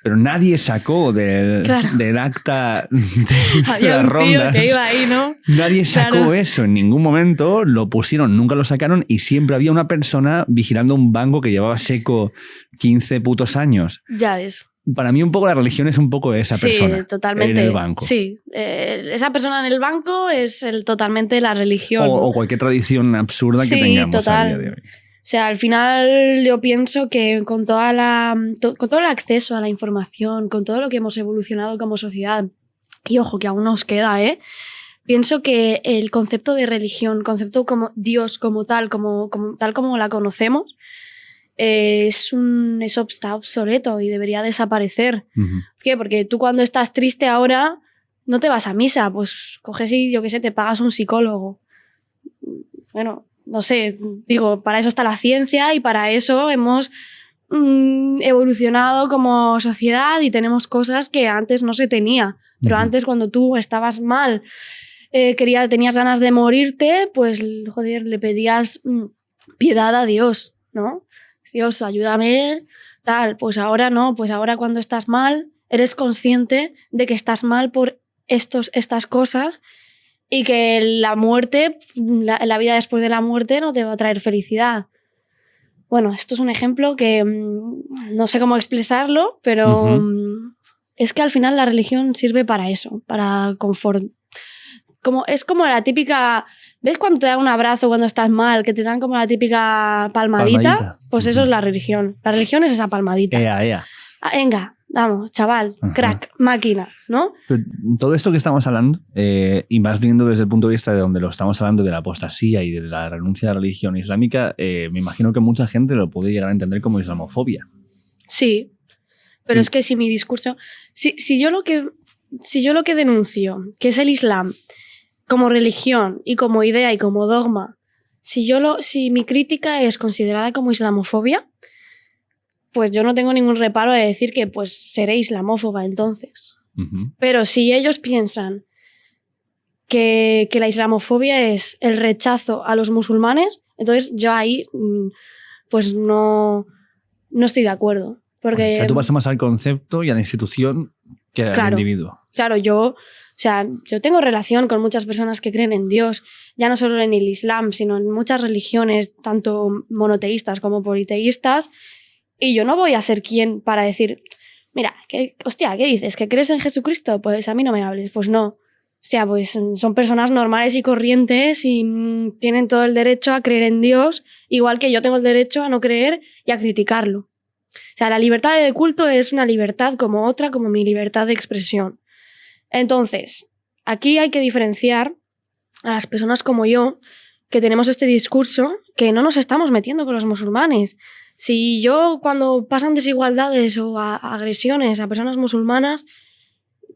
Pero nadie sacó del acta de las rondas. Tío que iba ahí, ¿no? Nadie sacó eso en ningún momento, lo pusieron, nunca lo sacaron, y siempre había una persona vigilando un banco que llevaba seco 15 putos años. Ya ves. Para mí un poco la religión es un poco esa persona. Sí, totalmente. En el banco. Sí, esa persona en el banco es totalmente la religión. O cualquier tradición absurda que tengamos a día de hoy. O sea, al final yo pienso que con todo el acceso a la información, con todo lo que hemos evolucionado como sociedad, y ojo que aún nos queda, pienso que el concepto de religión, concepto como Dios como tal como la conocemos, está obsoleto y debería desaparecer. ¿Por qué? Porque tú cuando estás triste ahora no te vas a misa, pues coges y, yo qué sé, te pagas un psicólogo. Bueno, no sé, digo, para eso está la ciencia y para eso hemos evolucionado como sociedad y tenemos cosas que antes no se tenía. Pero antes, cuando tú estabas mal, tenías ganas de morirte, pues, joder, le pedías piedad a Dios, ¿no? Dios, ayúdame, tal. Pues ahora no, pues ahora cuando estás mal, eres consciente de que estás mal por estas cosas, y que la muerte, la vida después de la muerte no te va a traer felicidad. Bueno, esto es un ejemplo que no sé cómo expresarlo, pero es que al final la religión sirve para eso, para confort. Es como la típica... ¿Ves cuando te dan un abrazo cuando estás mal, que te dan como la típica palmadita? Pues eso es la religión. La religión es esa palmadita. Ea. Venga, vamos, chaval, crack, máquina, ¿no? Pero todo esto que estamos hablando, y más viendo desde el punto de vista de donde lo estamos hablando, de la apostasía y de la renuncia a la religión islámica, me imagino que mucha gente lo puede llegar a entender como islamofobia. Sí, pero es que si mi discurso... Si yo lo que denuncio, que es el Islam, como religión y como idea y como dogma, si mi crítica es considerada como islamofobia, pues yo no tengo ningún reparo de decir que pues seré islamófoba entonces. Pero si ellos piensan que la islamofobia es el rechazo a los musulmanes, entonces yo ahí pues no estoy de acuerdo. Porque, o sea, tú vas más al concepto y a la institución que al individuo. Claro, yo tengo relación con muchas personas que creen en Dios, ya no solo en el Islam, sino en muchas religiones, tanto monoteístas como politeístas, y yo no voy a ser quien para decir, mira, ¿qué dices? ¿Que crees en Jesucristo? Pues a mí no me hables. Pues no. O sea, pues son personas normales y corrientes y tienen todo el derecho a creer en Dios, igual que yo tengo el derecho a no creer y a criticarlo. O sea, la libertad de culto es una libertad como otra, como mi libertad de expresión. Entonces, aquí hay que diferenciar a las personas como yo, que tenemos este discurso, que no nos estamos metiendo con los musulmanes. Si yo, cuando pasan desigualdades o agresiones a personas musulmanas,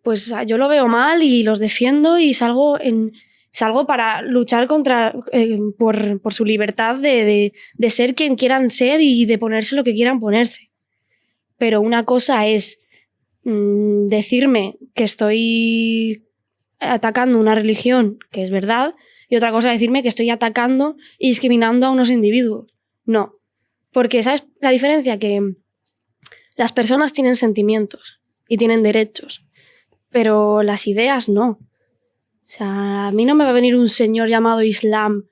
pues yo lo veo mal y los defiendo y salgo para luchar por su libertad de ser quien quieran ser y de ponerse lo que quieran ponerse. Pero una cosa es decirme que estoy atacando una religión, que es verdad, y otra cosa decirme que estoy atacando y discriminando a unos individuos. No. Porque, ¿sabes la diferencia? Que las personas tienen sentimientos y tienen derechos, pero las ideas no. O sea, a mí no me va a venir un señor llamado Islam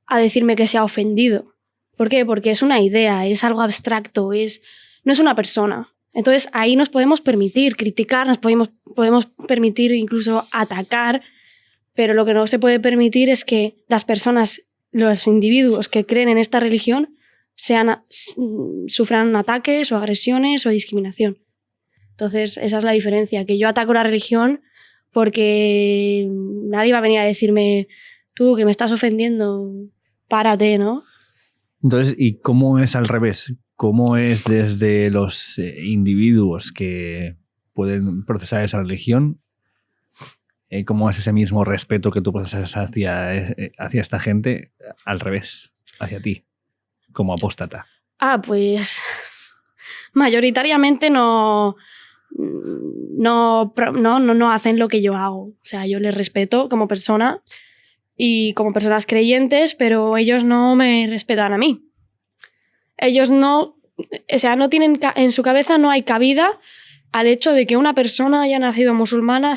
a decirme que se ha ofendido. ¿Por qué? Porque es una idea, es algo abstracto, no es una persona. Entonces ahí nos podemos permitir criticar, nos podemos permitir incluso atacar, pero lo que no se puede permitir es que las personas, los individuos que creen en esta religión sufran ataques o agresiones o discriminación. Entonces esa es la diferencia, que yo ataco la religión porque nadie va a venir a decirme, tú que me estás ofendiendo, párate, ¿no? Entonces, ¿y cómo es al revés? ¿Cómo es desde los individuos que pueden procesar esa religión? ¿Cómo es ese mismo respeto que tú procesas hacia esta gente al revés, hacia ti, como apóstata? Pues mayoritariamente no hacen lo que yo hago. O sea, yo les respeto como persona y como personas creyentes, pero ellos no me respetan a mí. Ellos no, o sea, no tienen, en su cabeza no hay cabida al hecho de que una persona haya nacido musulmana,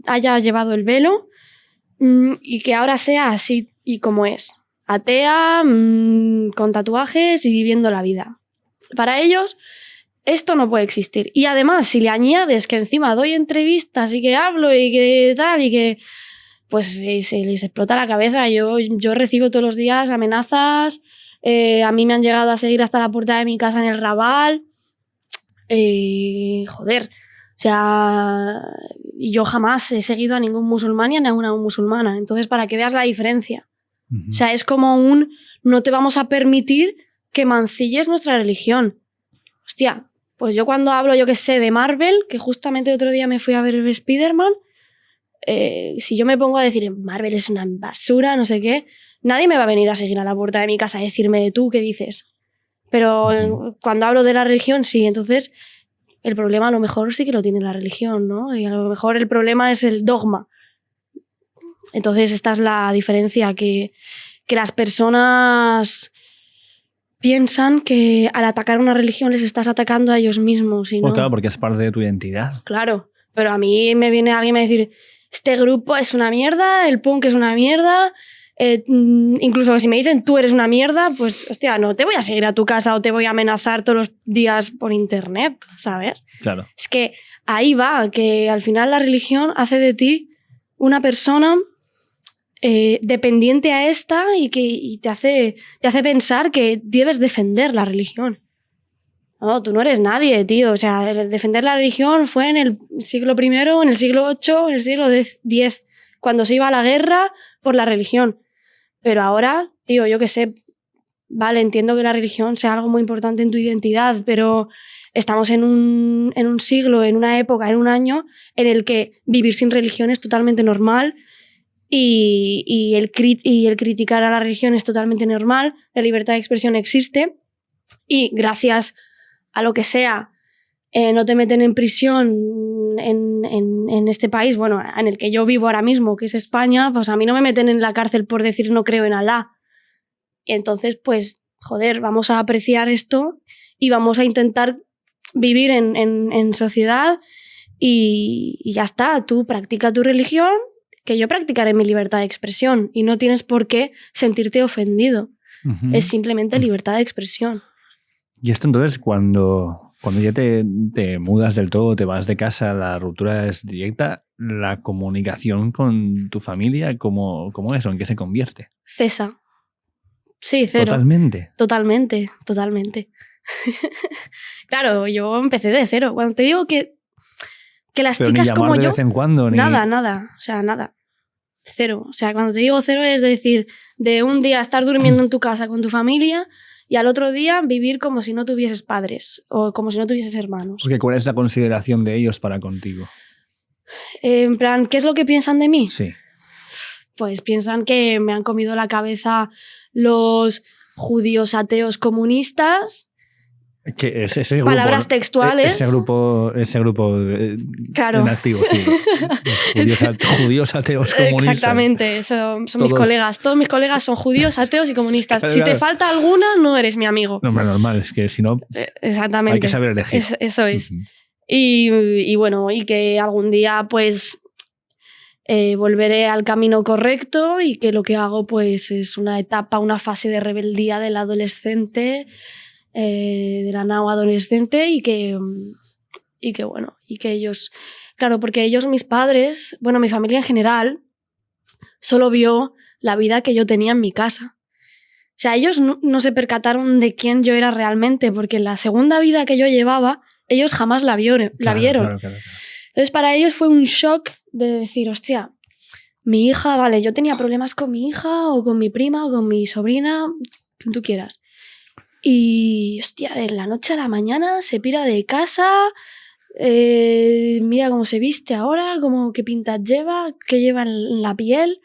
haya llevado el velo y que ahora sea así y como es. Atea, con tatuajes y viviendo la vida. Para ellos esto no puede existir. Y además, si le añades que encima doy entrevistas y que hablo y que tal y que... pues se les explota la cabeza. Yo recibo todos los días amenazas. A mí me han llegado a seguir hasta la puerta de mi casa en el Raval. Joder. O sea, yo jamás he seguido a ningún musulmán ni a ninguna musulmana. Entonces, para que veas la diferencia. O sea, es como no te vamos a permitir que mancilles nuestra religión. Hostia, pues yo cuando hablo, yo qué sé, de Marvel, que justamente el otro día me fui a ver Spider-Man, si yo me pongo a decir Marvel es una basura, no sé qué, nadie me va a venir a seguir a la puerta de mi casa a decirme tú qué dices. Pero cuando hablo de la religión, sí. Entonces, el problema a lo mejor sí que lo tiene la religión, ¿no? Y a lo mejor el problema es el dogma. Entonces, esta es la diferencia, que las personas piensan que al atacar una religión les estás atacando a ellos mismos. Y Pues no. claro, porque es parte de tu identidad. Claro, pero a mí me viene alguien a decir, este grupo es una mierda, el punk es una mierda, incluso si me dicen tú eres una mierda, pues hostia, no te voy a seguir a tu casa o te voy a amenazar todos los días por internet, ¿sabes? Claro. Es que ahí va, que al final la religión hace de ti una persona dependiente a esta y te hace pensar que debes defender la religión. No, tú no eres nadie, tío. O sea, defender la religión fue en el siglo I, en el siglo VIII, en el siglo X, cuando se iba a la guerra por la religión. Pero ahora, tío, yo qué sé, vale, entiendo que la religión sea algo muy importante en tu identidad, pero estamos en un siglo, en una época, en un año en el que vivir sin religión es totalmente normal y el criticar a la religión es totalmente normal, la libertad de expresión existe y gracias a lo que sea, no te meten en prisión en este país, bueno, en el que yo vivo ahora mismo, que es España, pues a mí no me meten en la cárcel por decir no creo en Alá. Y entonces, pues, joder, vamos a apreciar esto y vamos a intentar vivir en sociedad y ya está, tú practica tu religión, que yo practicaré mi libertad de expresión y no tienes por qué sentirte ofendido. Es simplemente libertad de expresión. Y esto entonces, cuando ya te mudas del todo, te vas de casa, la ruptura es directa, ¿la comunicación con tu familia cómo es o en qué se convierte? Cesa. Sí, cero. ¿Totalmente? Totalmente. Claro, yo empecé de cero. Cuando te digo que las Pero chicas ni como de yo... vez en cuando, ni... Nada. O sea, nada. Cero. O sea, cuando te digo cero es decir, de un día estar durmiendo en tu casa con tu familia y al otro día vivir como si no tuvieses padres o como si no tuvieses hermanos. Porque ¿cuál es la consideración de ellos para contigo? En plan, ¿qué es lo que piensan de mí? Sí. Pues piensan que me han comido la cabeza los judíos ateos comunistas, Que es ese grupo, palabras textuales. Ese grupo claro. inactivo, sí. Judíos, ateos, comunistas. Exactamente, son mis colegas. Todos mis colegas son judíos, ateos y comunistas. Claro, si claro. te falta alguna, no eres mi amigo. No, hombre, normal, es que si no, exactamente. hay que saber elegir. Eso es. Y bueno, y que algún día pues volveré al camino correcto y que lo que hago pues es una etapa, una fase de rebeldía del adolescente, de la nao adolescente y que bueno, y que ellos, claro, porque ellos, mis padres, bueno, mi familia en general, solo vio la vida que yo tenía en mi casa. O sea, ellos no se percataron de quién yo era realmente, porque la segunda vida que yo llevaba, ellos jamás la vieron. Claro. Entonces, para ellos fue un shock de decir, hostia, mi hija, vale, yo tenía problemas con mi hija o con mi prima o con mi sobrina, quien tú quieras. Y, hostia, de la noche a la mañana se pira de casa, mira cómo se viste ahora, qué pintas lleva, qué lleva en la piel.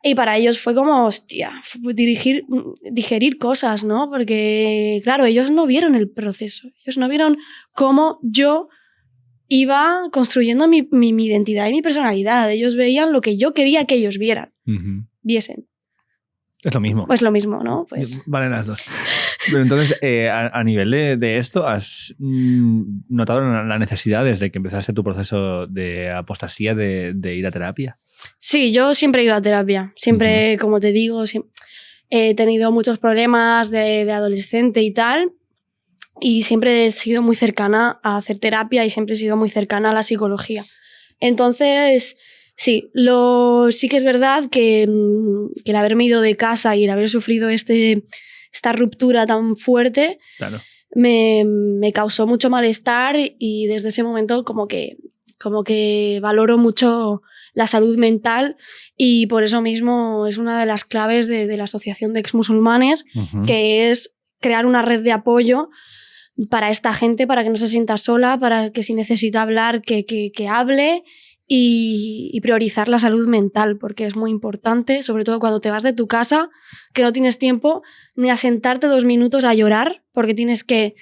Y para ellos fue como, hostia, digerir cosas, ¿no? Porque, claro, ellos no vieron el proceso. Ellos no vieron cómo yo iba construyendo mi identidad y mi personalidad. Ellos veían lo que yo quería que ellos viesen. Es lo mismo. Pues lo mismo, ¿no? Pues... Valen las dos. Pero entonces, a nivel de esto, ¿has notado la necesidad desde que empezaste tu proceso de apostasía de ir a terapia? Sí, yo siempre he ido a terapia. Siempre, como te digo, he tenido muchos problemas de adolescente y tal. Y siempre he sido muy cercana a hacer terapia y siempre he sido muy cercana a la psicología. Entonces, sí, sí que es verdad que el haberme ido de casa y el haber sufrido esta ruptura tan fuerte, claro, me causó mucho malestar y desde ese momento como que valoro mucho la salud mental y por eso mismo es una de las claves de la Asociación de Exmusulmanes, que es crear una red de apoyo para esta gente, para que no se sienta sola, para que si necesita hablar, que hable y priorizar la salud mental, porque es muy importante, sobre todo cuando te vas de tu casa, que no tienes tiempo ni a sentarte 2 minutos a llorar, porque tienes que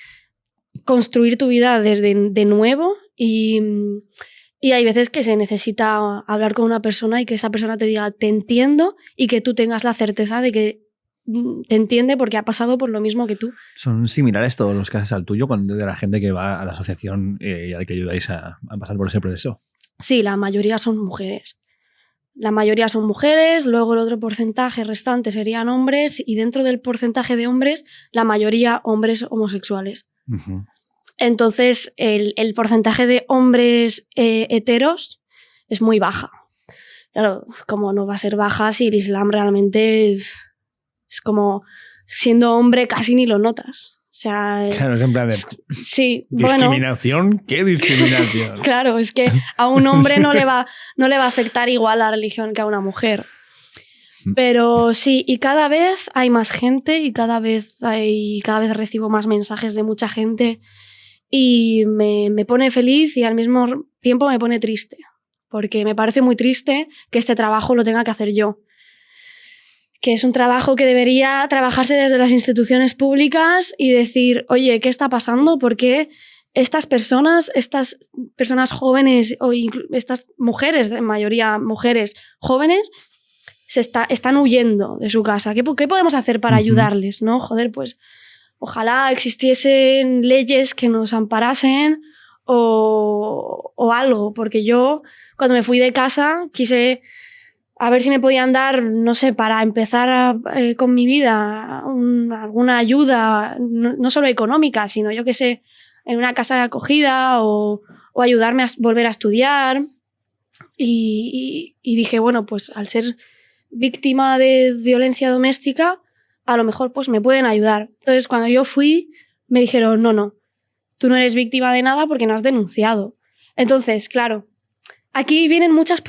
construir tu vida de nuevo y hay veces que se necesita hablar con una persona y que esa persona te diga te entiendo y que tú tengas la certeza de que te entiende porque ha pasado por lo mismo que tú. ¿Son similares todos los casos al tuyo de la gente que va a la asociación y al que ayudáis a pasar por ese proceso? Sí, la mayoría son mujeres. La mayoría son mujeres, luego el otro porcentaje restante serían hombres y dentro del porcentaje de hombres, la mayoría hombres homosexuales. Entonces, el porcentaje de hombres heteros es muy baja. Claro, como no va a ser baja si el Islam realmente es como siendo hombre casi ni lo notas. O sea, claro, es en plan de... Sí, ¿Discriminación? Bueno, ¿Qué discriminación? Claro, es que a un hombre no le va a afectar igual la religión que a una mujer. Pero sí, y cada vez hay más gente y cada vez recibo más mensajes de mucha gente y me pone feliz y al mismo tiempo me pone triste, porque me parece muy triste que este trabajo lo tenga que hacer yo, que es un trabajo que debería trabajarse desde las instituciones públicas y decir, oye, ¿qué está pasando? ¿Por qué estas personas jóvenes o estas mujeres, en mayoría mujeres jóvenes, están huyendo de su casa? ¿Qué podemos hacer para ayudarles? ¿No? Joder, pues ojalá existiesen leyes que nos amparasen o algo, porque yo cuando me fui de casa quise a ver si me podían dar, no sé, para empezar con mi vida alguna ayuda, no solo económica, sino yo qué sé, en una casa de acogida o ayudarme a volver a estudiar. Y dije, bueno, pues al ser víctima de violencia doméstica, a lo mejor pues me pueden ayudar. Entonces, cuando yo fui, me dijeron, no, tú no eres víctima de nada porque no has denunciado. Entonces, claro, aquí vienen muchas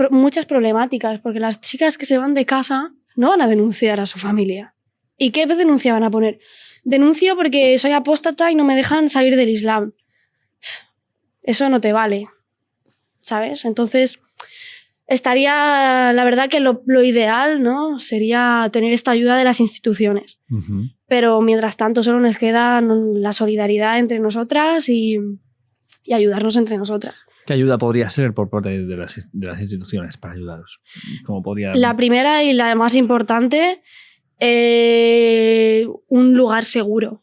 problemáticas, porque las chicas que se van de casa no van a denunciar a su familia. ¿Y qué denuncia van a poner? Denuncio porque soy apóstata y no me dejan salir del Islam. Eso no te vale, ¿sabes? Entonces, estaría, la verdad que lo ideal, ¿no? Sería tener esta ayuda de las instituciones. Pero mientras tanto solo nos queda la solidaridad entre nosotras y ayudarnos entre nosotras. ¿Qué ayuda podría ser por parte de las instituciones para ayudaros? ¿Cómo podría... La primera y la más importante, un lugar seguro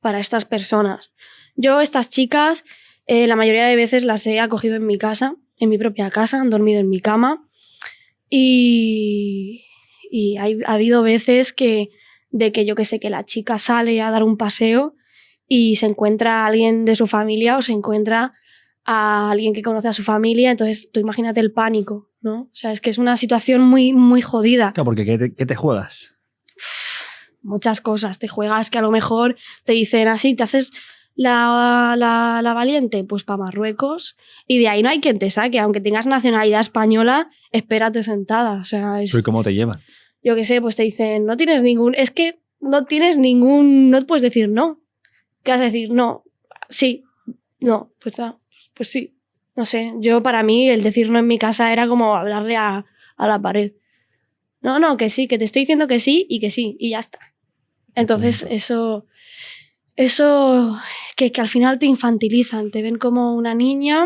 para estas personas. Yo, estas chicas, la mayoría de veces las he acogido en mi casa, en mi propia casa, han dormido en mi cama y ha habido veces que yo que sé, que la chica sale a dar un paseo y se encuentra a alguien de su familia o se encuentra a alguien que conoce a su familia, entonces tú imagínate el pánico, ¿no? O sea, es que es una situación muy, muy jodida. Claro, porque ¿qué te juegas? Muchas cosas. Te juegas que a lo mejor te dicen así, te haces la valiente, pues para Marruecos, y de ahí no hay quien te saque, aunque tengas nacionalidad española, espérate sentada. O sea, ¿Pero cómo te llevan? Yo qué sé, pues te dicen, no tienes ningún... Es que no tienes ningún... No puedes decir no. ¿Qué vas a decir? No. Sí. No. Pues sí. No sé. Yo, para mí, el decir no en mi casa era como hablarle a la pared. No, que sí, que te estoy diciendo que sí, y ya está. Entonces, eso que al final te infantilizan. Te ven como una niña,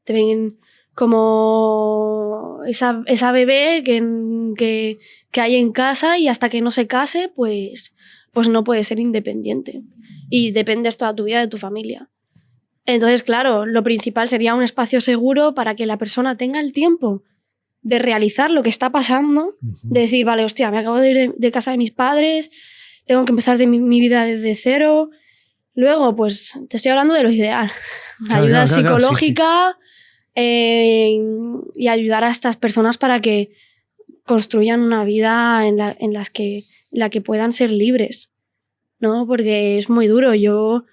te ven como esa bebé que hay en casa y hasta que no se case, pues no puede ser independiente. Y dependes toda tu vida de tu familia. Entonces, claro, lo principal sería un espacio seguro para que la persona tenga el tiempo de realizar lo que está pasando, de decir, vale, hostia, me acabo de ir de casa de mis padres, tengo que empezar mi vida desde cero. Luego, pues, te estoy hablando de lo ideal. Ayuda psicológica. Sí. Y ayudar a estas personas para que construyan una vida en la que puedan ser libres, ¿no? Porque es muy duro. Yo, o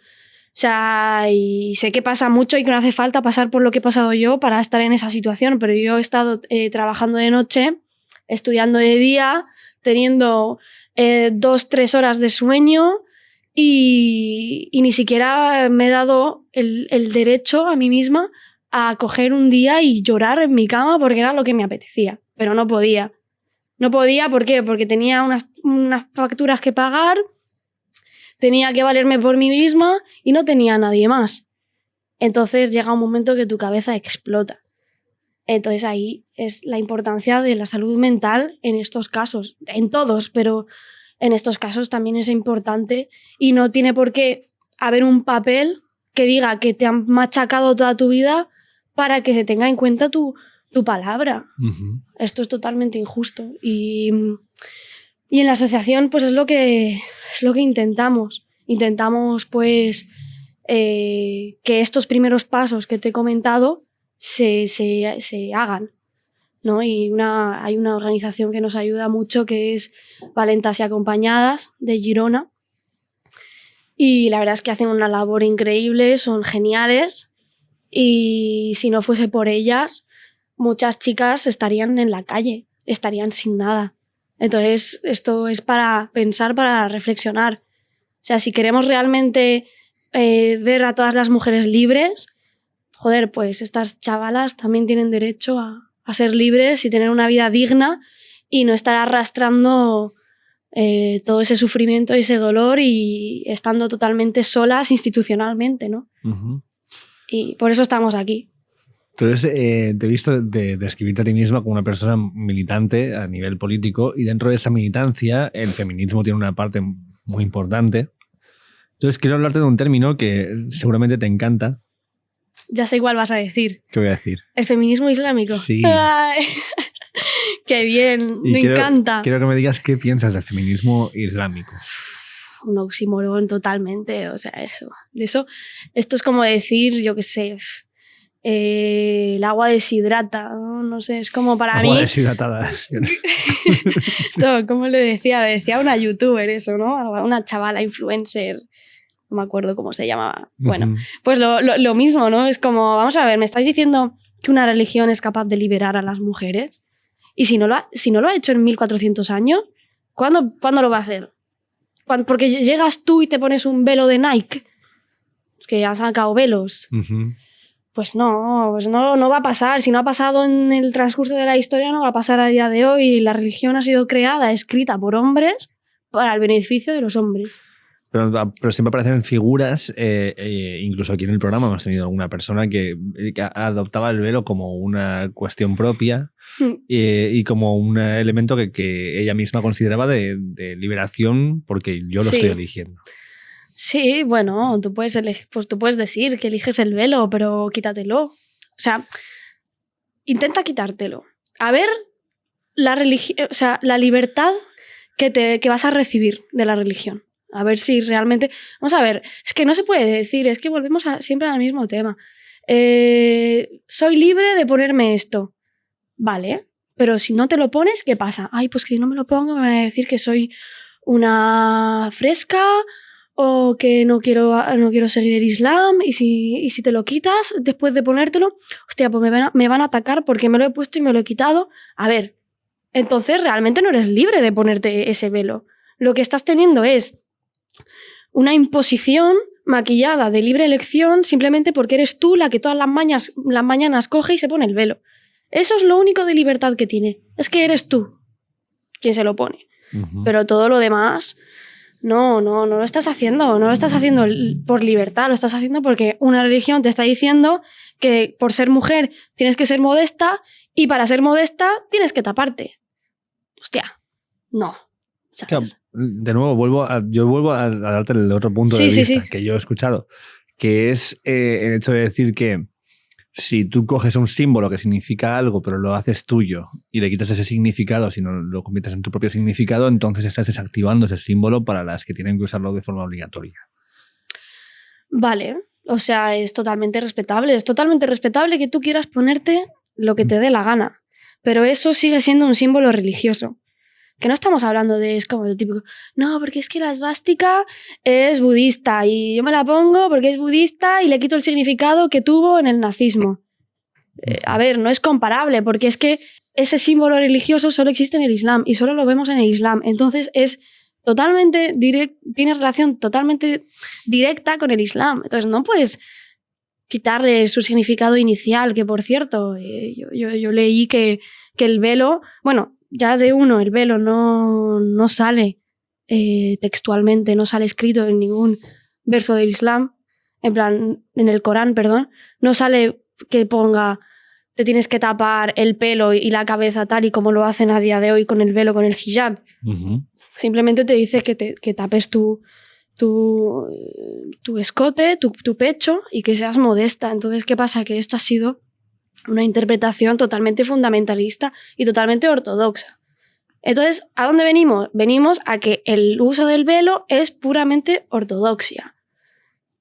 sea, y sé que pasa mucho y que no hace falta pasar por lo que he pasado yo para estar en esa situación, pero yo he estado trabajando de noche, estudiando de día, teniendo 2-3 horas de sueño y ni siquiera me he dado el derecho a mí misma a coger un día y llorar en mi cama porque era lo que me apetecía, pero no podía. No podía, ¿por qué? Porque tenía unas facturas que pagar, tenía que valerme por mí misma y no tenía a nadie más. Entonces llega un momento que tu cabeza explota. Entonces ahí es la importancia de la salud mental en estos casos, en todos, pero en estos casos también es importante y no tiene por qué haber un papel que diga que te han machacado toda tu vida para que se tenga en cuenta tu palabra. Esto es totalmente injusto. Y en la asociación pues es lo que intentamos. Intentamos pues que estos primeros pasos que te he comentado se hagan, ¿no? Y hay una organización que nos ayuda mucho que es Valentas y Acompañadas de Girona. Y la verdad es que hacen una labor increíble, son geniales. Y si no fuese por ellas, muchas chicas estarían en la calle, estarían sin nada. Entonces, esto es para pensar, para reflexionar. O sea, si queremos realmente ver a todas las mujeres libres, joder, pues estas chavalas también tienen derecho a ser libres y tener una vida digna y no estar arrastrando todo ese sufrimiento y ese dolor y estando totalmente solas institucionalmente, ¿no? Y por eso estamos aquí. Entonces, te he visto describirte a ti misma como una persona militante a nivel político y dentro de esa militancia el feminismo tiene una parte muy importante. Entonces, quiero hablarte de un término que seguramente te encanta. Ya sé cuál vas a decir. ¿Qué voy a decir? El feminismo islámico. Sí. Ay, qué bien, me encanta. Quiero que me digas qué piensas del feminismo islámico. Un oxímoron totalmente, o sea, eso. Esto es como decir, yo qué sé, el agua deshidrata, no sé, es como para mí... Agua deshidratada. Esto, ¿cómo lo decía? Lo decía una youtuber eso, ¿no? Una chavala influencer, no me acuerdo cómo se llamaba. Bueno, pues lo mismo, ¿no? Es como, vamos a ver, ¿me estáis diciendo que una religión es capaz de liberar a las mujeres? Y si no lo ha hecho en 1400 años, ¿cuándo lo va a hacer? Porque llegas tú y te pones un velo de Nike, que han sacado velos. Pues no va a pasar. Si no ha pasado en el transcurso de la historia, no va a pasar a día de hoy. La religión ha sido creada, escrita por hombres para el beneficio de los hombres. Pero siempre aparecen figuras, incluso aquí en el programa hemos tenido alguna persona que adoptaba el velo como una cuestión propia y como un elemento que ella misma consideraba de liberación porque yo lo estoy eligiendo. Sí, bueno, tú puedes decir que eliges el velo, pero quítatelo. O sea, intenta quitártelo. A ver la libertad que vas a recibir de la religión. A ver si realmente... Vamos a ver, es que no se puede decir, es que volvemos siempre al mismo tema. Soy libre de ponerme esto. Vale, pero si no te lo pones, ¿qué pasa? Ay, pues que si no me lo pongo me van a decir que soy una fresca o que no quiero seguir el Islam y si te lo quitas después de ponértelo, hostia, pues me van a atacar porque me lo he puesto y me lo he quitado. A ver, entonces realmente no eres libre de ponerte ese velo. Lo que estás teniendo es una imposición maquillada de libre elección simplemente porque eres tú la que todas las mañanas coge y se pone el velo. Eso es lo único de libertad que tiene. Es que eres tú quien se lo pone. Pero todo lo demás, no lo estás haciendo. No lo estás haciendo por libertad, lo estás haciendo porque una religión te está diciendo que por ser mujer tienes que ser modesta y para ser modesta tienes que taparte. Hostia, no. ¿Sabes? De nuevo, yo vuelvo a darte el otro punto de vista que yo he escuchado, que es el hecho de decir que si tú coges un símbolo que significa algo, pero lo haces tuyo y le quitas ese significado, si no lo conviertes en tu propio significado, entonces estás desactivando ese símbolo para las que tienen que usarlo de forma obligatoria. Vale, o sea, es totalmente respetable. Es totalmente respetable que tú quieras ponerte lo que te dé la gana, pero eso sigue siendo un símbolo religioso. Que no estamos hablando de, es como lo típico, no, porque es que la esvástica es budista y yo me la pongo porque es budista y le quito el significado que tuvo en el nazismo. A ver, no es comparable porque es que ese símbolo religioso solo existe en el Islam y solo lo vemos en el Islam. Entonces es totalmente tiene relación totalmente directa con el Islam. Entonces no puedes quitarle su significado inicial, que por cierto, yo leí que el velo, bueno, ya de uno, el velo no sale textualmente, no sale escrito en ningún verso del Islam, en plan, en el Corán, perdón, no sale que ponga te tienes que tapar el pelo y la cabeza tal y como lo hacen a día de hoy con el velo, con el hijab. Simplemente te dice que tapes tu escote, tu pecho y que seas modesta. Entonces, ¿qué pasa? Que esto ha sido una interpretación totalmente fundamentalista y totalmente ortodoxa. Entonces, ¿a dónde venimos? Venimos a que el uso del velo es puramente ortodoxia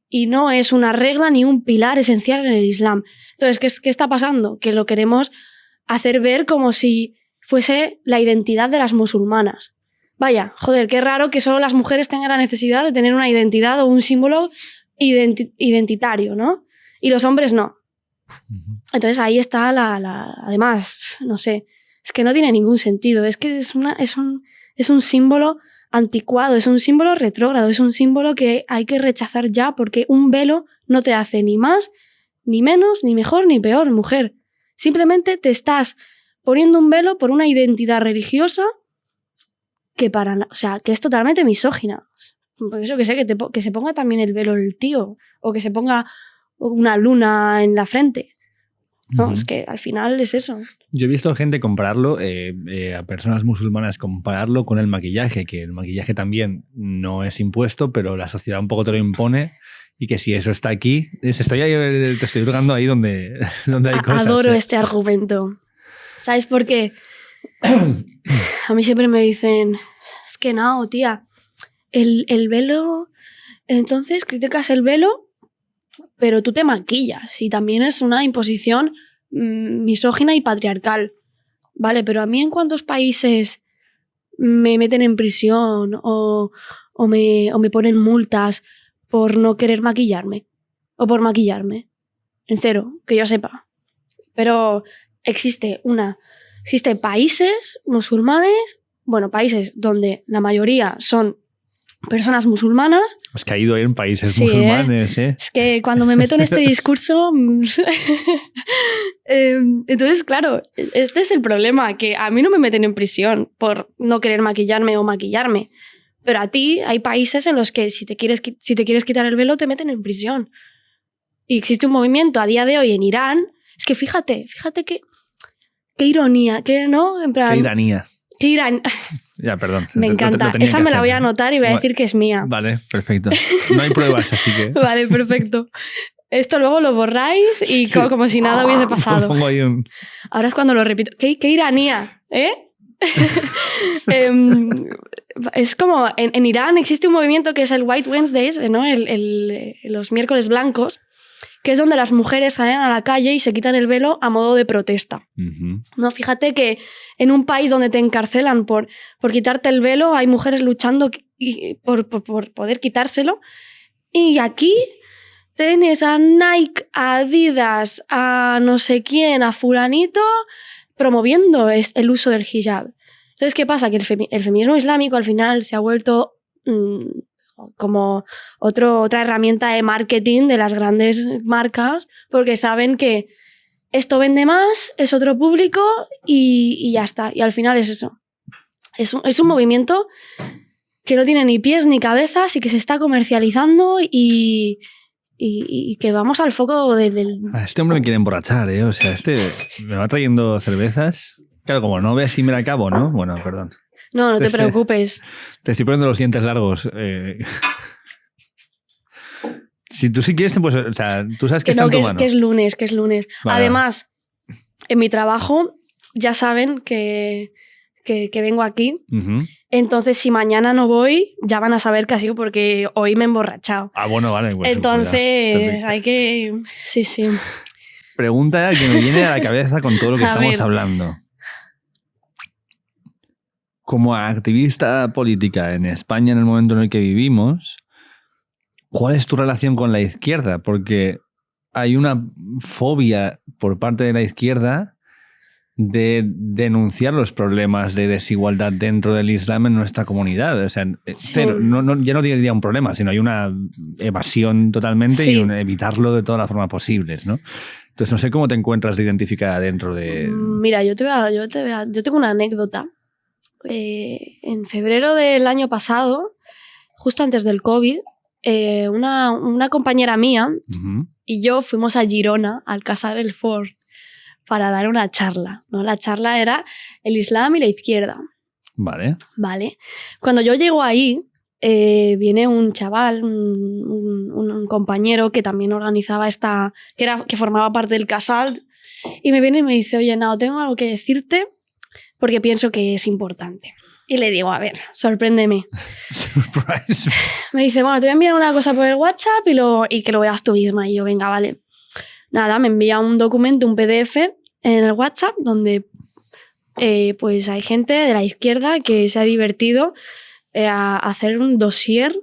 y no es una regla ni un pilar esencial en el Islam. Entonces, ¿qué está pasando? Que lo queremos hacer ver como si fuese la identidad de las musulmanas. Vaya, joder, qué raro que solo las mujeres tengan la necesidad de tener una identidad o un símbolo identitario, ¿no? Y los hombres no. Entonces ahí está además, no sé, es que no tiene ningún sentido, es que es un símbolo anticuado, es un símbolo retrógrado, es un símbolo que hay que rechazar ya porque un velo no te hace ni más, ni menos, ni mejor, ni peor, mujer. Simplemente te estás poniendo un velo por una identidad religiosa que es totalmente misógina. Por eso que sé que se ponga también el velo el tío, o que se ponga una luna en la frente. No, es que al final es eso. Yo he visto gente compararlo, a personas musulmanas compararlo con el maquillaje, que el maquillaje también no es impuesto, pero la sociedad un poco te lo impone y que si eso está aquí, te estoy hurgando ahí donde hay cosas. Adoro este argumento. ¿Sabes por qué? A mí siempre me dicen, es que no, tía, el velo, entonces criticas el velo, pero tú te maquillas y también es una imposición misógina y patriarcal. Vale, pero a mí en cuántos países me meten en prisión o me ponen multas por no querer maquillarme o por maquillarme. En cero, que yo sepa. Pero existe países musulmanes, bueno, países donde la mayoría son personas musulmanas. Es que ha ido en países Sí, musulmanes, ¿eh? Es que cuando me meto en este discurso... entonces, claro, este es el problema, que a mí no me meten en prisión por no querer maquillarme o maquillarme. Pero a ti hay países en los que si te quieres quitar el velo te meten en prisión. Y existe un movimiento a día de hoy en Irán. Es que fíjate qué ironía, ¿no? En plan, Qué iranía. qué Irán. Ya, perdón. Me encanta. Tenía Esa que me la hacer. voy a anotar y voy a decir que es mía. Vale, perfecto. No hay pruebas, así que... Vale, perfecto. Esto luego lo borráis y Sí. como si nada hubiese pasado. Pongo ahí un... Ahora es cuando lo repito. ¡Qué iranía! ¿Eh? Es como en Irán existe un movimiento que es el White Wednesdays, ¿no? Los miércoles blancos, que es donde las mujeres salen a la calle y se quitan el velo a modo de protesta. Uh-huh. ¿No? Fíjate que en un país donde te encarcelan por quitarte el velo, hay mujeres luchando por poder quitárselo. Y aquí tienes a Nike, a Adidas, a no sé quién, a fulanito, promoviendo el uso del hijab. Entonces, ¿qué pasa? Que el feminismo islámico al final se ha vuelto como otra herramienta de marketing de las grandes marcas, porque saben que esto vende más, es otro público y ya está. Y al final es eso. Es un movimiento que no tiene ni pies ni cabezas y que se está comercializando y que vamos al foco del... A este hombre me quiere emborrachar, ¿eh? O sea, este me va trayendo cervezas. Claro, como no veas si me la acabo, ¿no? Bueno, perdón. No te preocupes. Te estoy poniendo los dientes largos. Si tú sí quieres, pues, o sea, tú sabes que está en tu mano. Que es lunes. Vale. Además, en mi trabajo ya saben que vengo aquí. Uh-huh. Entonces, si mañana no voy, ya van a saber que ha sido porque hoy me he emborrachado. Ah, bueno, vale. Pues, entonces, hay que... Sí. Pregunta que me viene a la cabeza con todo lo que estamos hablando. Como activista política en España en el momento en el que vivimos, ¿cuál es tu relación con la izquierda? Porque hay una fobia por parte de la izquierda de denunciar los problemas de desigualdad dentro del Islam en nuestra comunidad. O sea, sí. ya no diría un problema, sino hay una evasión totalmente y evitarlo de todas las formas posibles, ¿no? Entonces, no sé cómo te encuentras identificada dentro de... Mira, yo tengo una anécdota. En febrero del año pasado, justo antes del COVID, una compañera mía uh-huh. y yo fuimos a Girona, al Casal del Fort, para dar una charla, ¿no? La charla era el Islam y la izquierda. Vale. Cuando yo llego ahí, viene un chaval, un compañero que también organizaba que formaba parte del Casal, y me viene y me dice, oye, Nao, tengo algo que decirte porque pienso que es importante. Y le digo, a ver, sorpréndeme. Surprise. Me dice, bueno, te voy a enviar una cosa por el WhatsApp y que lo veas tú misma. Y yo, venga, vale. Nada, me envía un documento, un PDF en el WhatsApp donde pues hay gente de la izquierda que se ha divertido a hacer un dossier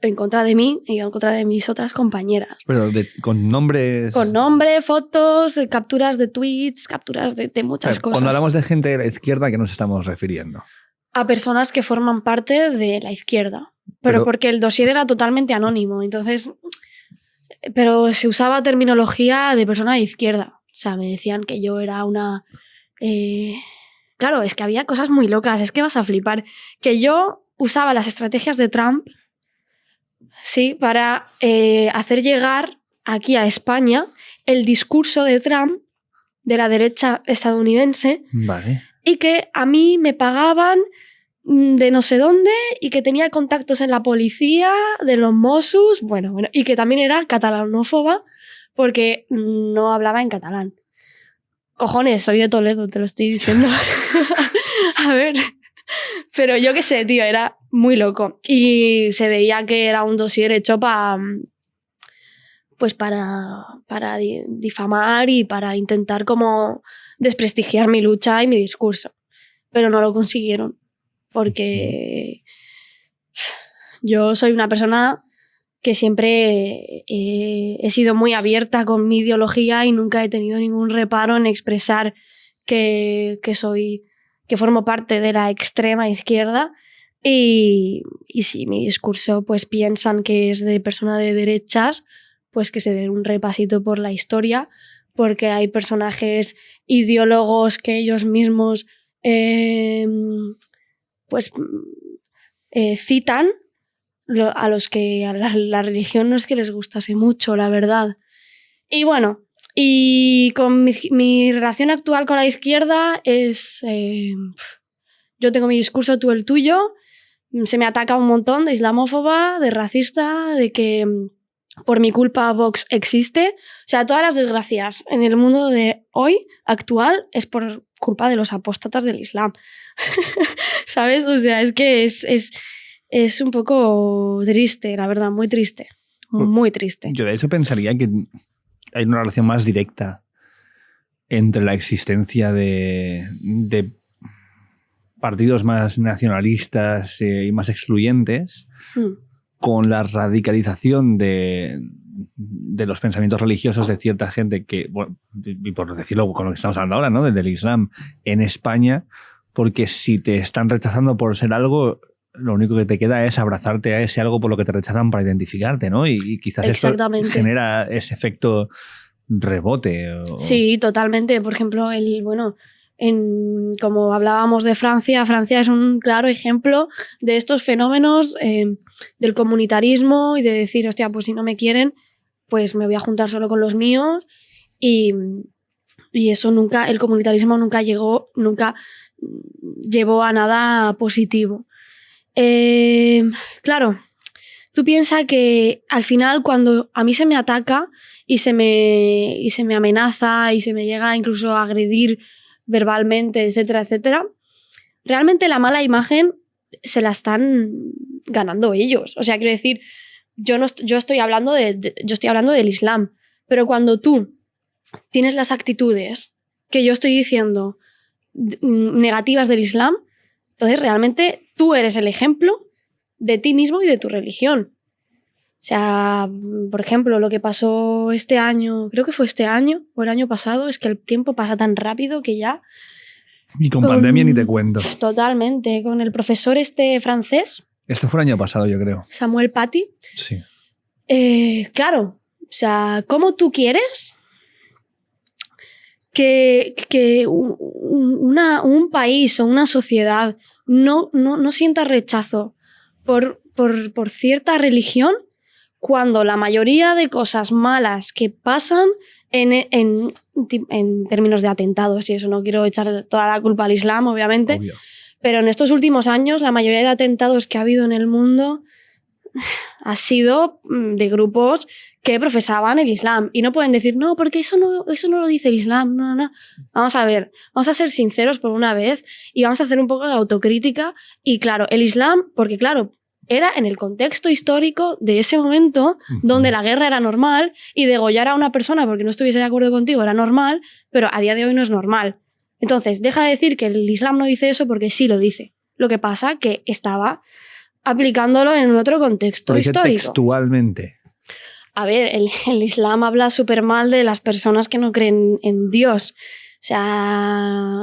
en contra de mí y en contra de mis otras compañeras. Pero con nombres... Con nombre, fotos, capturas de tweets, capturas de muchas cosas. Cuando hablamos de gente de la izquierda, ¿a qué nos estamos refiriendo? A personas que forman parte de la izquierda. Pero porque el dossier era totalmente anónimo, entonces... Pero se usaba terminología de persona de izquierda. O sea, me decían que yo era una... Claro, es que había cosas muy locas, es que vas a flipar. Que yo usaba las estrategias de Trump, sí, para hacer llegar aquí a España el discurso de Trump, de la derecha estadounidense, vale. Y que a mí me pagaban de no sé dónde y que tenía contactos en la policía, de los Mossos, bueno, y que también era catalanófoba porque no hablaba en catalán. Cojones, soy de Toledo, te lo estoy diciendo. A ver, pero yo qué sé, tío, era muy loco. Y se veía que era un dossier hecho para difamar y para intentar como desprestigiar mi lucha y mi discurso. Pero no lo consiguieron. Porque yo soy una persona que siempre he sido muy abierta con mi ideología y nunca he tenido ningún reparo en expresar que formo parte de la extrema izquierda Y si mi discurso pues piensan que es de persona de derechas, pues que se den un repasito por la historia, porque hay personajes ideólogos que ellos mismos citan, a los que a la religión no es que les gustase mucho, la verdad. Y bueno, y con mi relación actual con la izquierda es... yo tengo mi discurso, tú el tuyo. Se me ataca un montón de islamófoba, de racista, de que por mi culpa Vox existe. O sea, todas las desgracias en el mundo de hoy, actual, es por culpa de los apóstatas del Islam. ¿Sabes? O sea, es que es un poco triste, la verdad, muy triste. Muy triste. Yo de eso pensaría que hay una relación más directa entre la existencia de partidos más nacionalistas y más excluyentes con la radicalización de los pensamientos religiosos de cierta gente que, bueno, y por decirlo con lo que estamos hablando ahora, ¿no? Del Islam en España, porque si te están rechazando por ser algo, lo único que te queda es abrazarte a ese algo por lo que te rechazan para identificarte, ¿no? Y quizás esto genera ese efecto rebote. Sí, totalmente. Por ejemplo, como hablábamos de Francia, Francia es un claro ejemplo de estos fenómenos del comunitarismo y de decir, hostia, pues si no me quieren, pues me voy a juntar solo con los míos, y eso nunca, el comunitarismo nunca llevó a nada positivo. Claro, tú piensas que al final cuando a mí se me ataca y se me amenaza y se me llega incluso a agredir verbalmente, etcétera, etcétera, realmente la mala imagen se la están ganando ellos. O sea, quiero decir, yo estoy hablando del Islam, pero cuando tú tienes las actitudes que yo estoy diciendo negativas del Islam, entonces realmente tú eres el ejemplo de ti mismo y de tu religión. O sea, por ejemplo, lo que pasó este año, creo que fue este año o el año pasado, es que el tiempo pasa tan rápido que ya... Y con pandemia ni te cuento. Totalmente, con el profesor francés. Esto fue el año pasado, yo creo. Samuel Paty. Sí. Claro, o sea, ¿cómo tú quieres que un país o una sociedad no sienta rechazo por cierta religión cuando la mayoría de cosas malas que pasan en términos de atentados y eso? No quiero echar toda la culpa al Islam, obviamente. Obvio. Pero en estos últimos años la mayoría de atentados que ha habido en el mundo ha sido de grupos que profesaban el Islam. Y no pueden decir, no, porque eso no lo dice el Islam. No. Vamos a ver, vamos a ser sinceros por una vez y vamos a hacer un poco de autocrítica. Y claro, el Islam, porque claro, era en el contexto histórico de ese momento donde la guerra era normal y degollar a una persona porque no estuviese de acuerdo contigo era normal, pero a día de hoy no es normal. Entonces, deja de decir que el Islam no dice eso porque sí lo dice. Lo que pasa que estaba aplicándolo en otro contexto histórico. Textualmente. A ver, el Islam habla súper mal de las personas que no creen en Dios. O sea,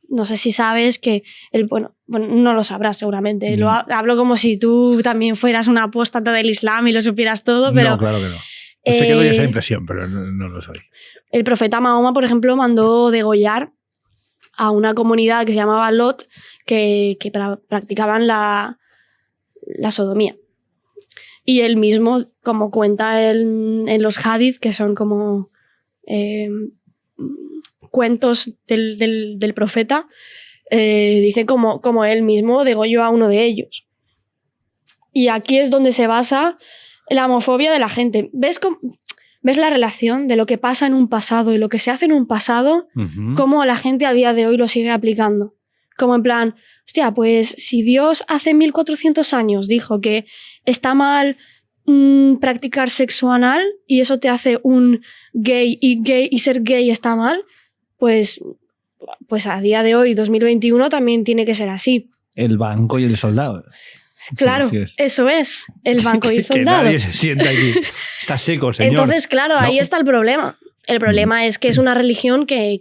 no sé si sabes que... Bueno, no lo sabrás seguramente. Hablo como si tú también fueras una apóstata del Islam y lo supieras todo, pero... No, claro que no. Sé que doy esa impresión, pero no lo soy. El profeta Mahoma, por ejemplo, mandó degollar a una comunidad que se llamaba Lot, que practicaban la sodomía. Y él mismo, como cuenta en los hadith, que son como cuentos del profeta, dice como él mismo degolló a uno de ellos. Y aquí es donde se basa la homofobia de la gente. ¿Ves la relación de lo que pasa en un pasado y lo que se hace en un pasado? Cómo la gente a día de hoy lo sigue aplicando. Como en plan, hostia, pues si Dios hace 1400 años dijo que está mal practicar sexo anal y eso te hace un gay y ser gay está mal, pues a día de hoy, 2021, también tiene que ser así. El banco y el soldado. Claro, sí, eso es, el banco y el soldado. Que nadie se sienta aquí. Está seco, señor. Entonces, claro, ahí está el problema. El problema es que es una religión que,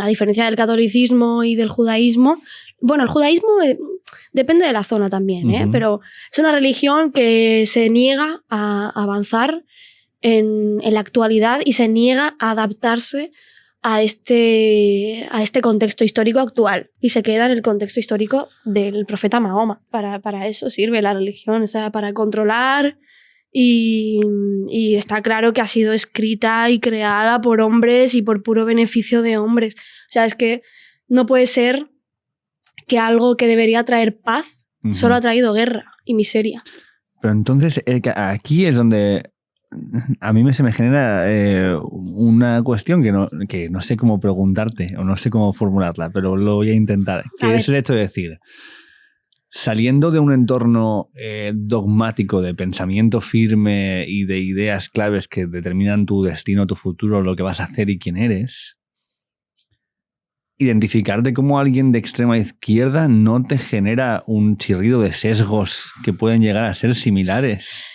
a diferencia del catolicismo y del judaísmo, bueno, el judaísmo depende de la zona también, pero es una religión que se niega a avanzar en la actualidad y se niega a adaptarse a este contexto histórico actual y se queda en el contexto histórico del profeta Mahoma. Para eso sirve la religión, o sea, para controlar y está claro que ha sido escrita y creada por hombres y por puro beneficio de hombres. O sea, es que no puede ser que algo que debería traer paz solo ha traído guerra y miseria. Pero entonces aquí es donde a mí se me genera una cuestión que no sé cómo preguntarte o no sé cómo formularla, pero lo voy a intentar. Que es el hecho de decir, saliendo de un entorno dogmático de pensamiento firme y de ideas claves que determinan tu destino, tu futuro, lo que vas a hacer y quién eres, identificarte como alguien de extrema izquierda no te genera un chirrido de sesgos que pueden llegar a ser similares.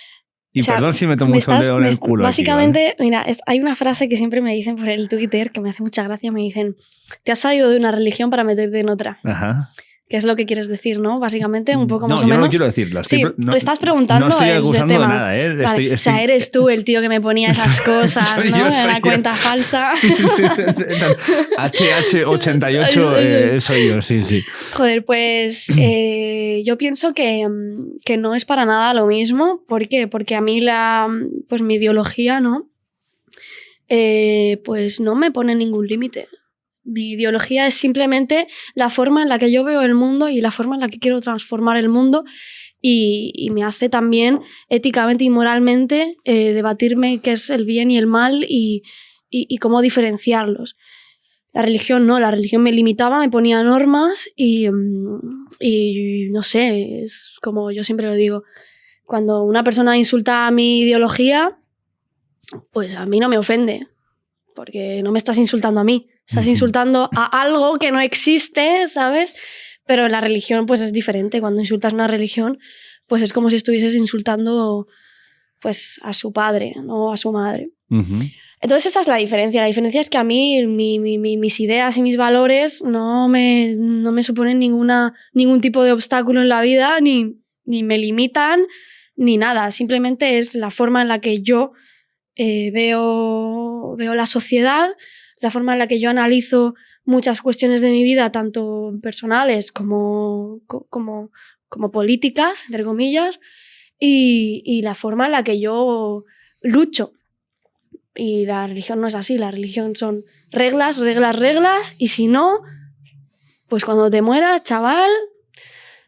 Y o sea, perdón si me tomo mucho el dedo en el culo. Básicamente, aquí, ¿vale? Mira, hay una frase que siempre me dicen por el Twitter que me hace mucha gracia. Me dicen, te has salido de una religión para meterte en otra. Ajá. ¿Qué es lo que quieres decir, no? Básicamente, un poco más o menos. No, yo no quiero decirlo. Sí, lo estás preguntando. No estoy acusando de nada, ¿eh? Vale. O sea, eres tú el tío que me ponía esas cosas, ¿no? En la cuenta falsa. HH88 soy yo, sí. Joder, pues yo pienso que no es para nada lo mismo. ¿Por qué? Porque a mí pues mi ideología, ¿no? Pues no me pone ningún límite. Mi ideología es simplemente la forma en la que yo veo el mundo y la forma en la que quiero transformar el mundo y me hace también éticamente y moralmente debatirme qué es el bien y el mal y cómo diferenciarlos. La religión no, la religión me limitaba, me ponía normas y no sé, es como yo siempre lo digo, cuando una persona insulta a mi ideología, pues a mí no me ofende, porque no me estás insultando a mí. Estás insultando a algo que no existe, ¿sabes? Pero en la religión pues es diferente. Cuando insultas a una religión, pues es como si estuvieses insultando pues, a su padre, no a su madre. Entonces esa es la diferencia. La diferencia es que a mí mis ideas y mis valores no me suponen ningún tipo de obstáculo en la vida, ni me limitan, ni nada. Simplemente es la forma en la que yo veo la sociedad, la forma en la que yo analizo muchas cuestiones de mi vida, tanto personales como políticas, entre comillas, y la forma en la que yo lucho. Y la religión no es así, la religión son reglas, y si no, pues cuando te mueras, chaval,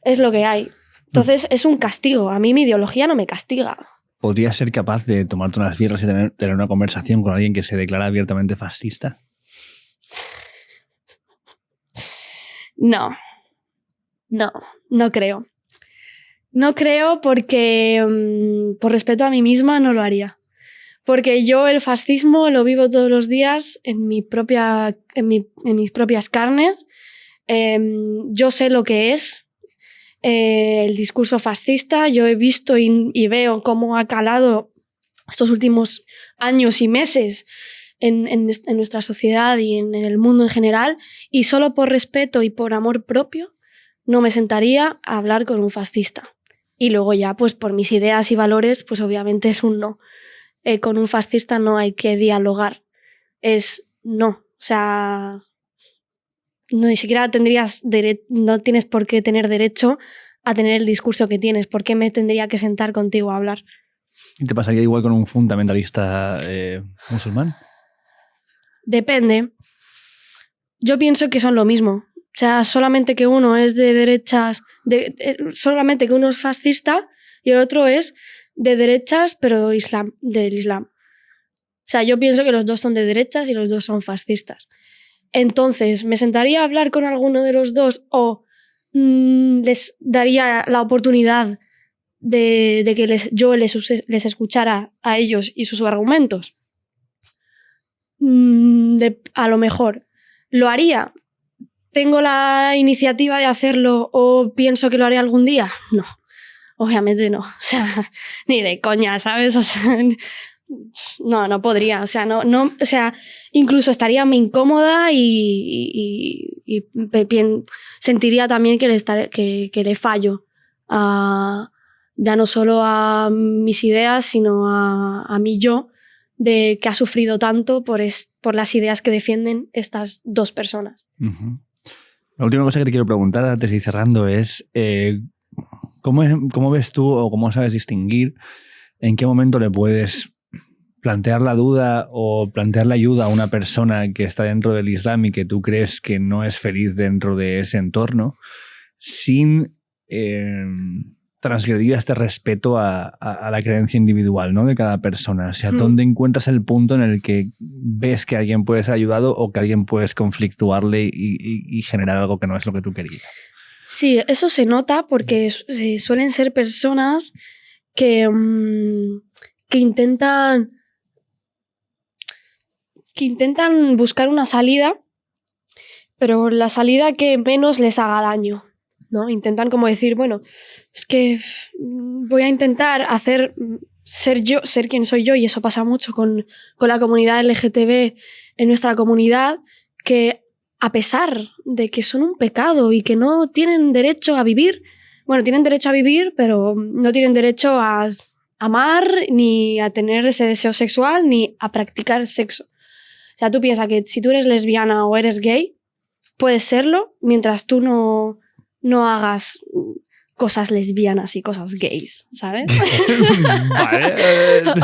es lo que hay. Entonces es un castigo, a mí mi ideología no me castiga. ¿Podrías ser capaz de tomarte unas birras y tener una conversación con alguien que se declara abiertamente fascista? No creo. No creo porque por respeto a mí misma no lo haría. Porque yo el fascismo lo vivo todos los días en mis propias carnes. Yo sé lo que es el discurso fascista. Yo he visto y veo cómo ha calado estos últimos años y meses en nuestra sociedad y en el mundo en general, y solo por respeto y por amor propio no me sentaría a hablar con un fascista. Y luego ya, pues por mis ideas y valores, pues obviamente es un no. Con un fascista no hay que dialogar. Es no. O sea, no, ni siquiera no tienes por qué tener derecho a tener el discurso que tienes. ¿Por qué me tendría que sentar contigo a hablar? ¿Y te pasaría igual con un fundamentalista musulmán? Depende. Yo pienso que son lo mismo. O sea, solamente que uno es de derechas, solamente que uno es fascista y el otro es de derechas, pero del Islam. O sea, yo pienso que los dos son de derechas y los dos son fascistas. Entonces, ¿me sentaría a hablar con alguno de los dos o les daría la oportunidad de que yo les escuchara a ellos y sus argumentos? A lo mejor. ¿Lo haría? ¿Tengo la iniciativa de hacerlo o pienso que lo haré algún día? No, obviamente no. O sea, ni de coña, ¿sabes? O sea, no podría. O sea, o sea, incluso estaría muy incómoda y sentiría también que le fallo ya no solo a mis ideas, sino a mí yo, de que ha sufrido tanto por las ideas que defienden estas dos personas. Uh-huh. La última cosa que te quiero preguntar antes de ir cerrando es ¿cómo ves tú o cómo sabes distinguir en qué momento le puedes plantear la duda o plantear la ayuda a una persona que está dentro del Islam y que tú crees que no es feliz dentro de ese entorno sin transgredir este respeto a la creencia individual, ¿no?, de cada persona? O sea, ¿dónde encuentras el punto en el que ves que alguien puede ser ayudado o que alguien puedes conflictuarle y generar algo que no es lo que tú querías? Sí, eso se nota porque suelen ser personas que intentan buscar una salida, pero la salida que menos les haga daño, ¿no? Intentan como decir, bueno, es que voy a intentar ser quien soy yo, y eso pasa mucho con la comunidad LGTB en nuestra comunidad, que a pesar de que son un pecado y que no tienen derecho a vivir, bueno, tienen derecho a vivir, pero no tienen derecho a amar, ni a tener ese deseo sexual, ni a practicar sexo. O sea, tú piensas que si tú eres lesbiana o eres gay, puedes serlo mientras tú no hagas cosas lesbianas y cosas gays, ¿sabes? Vale.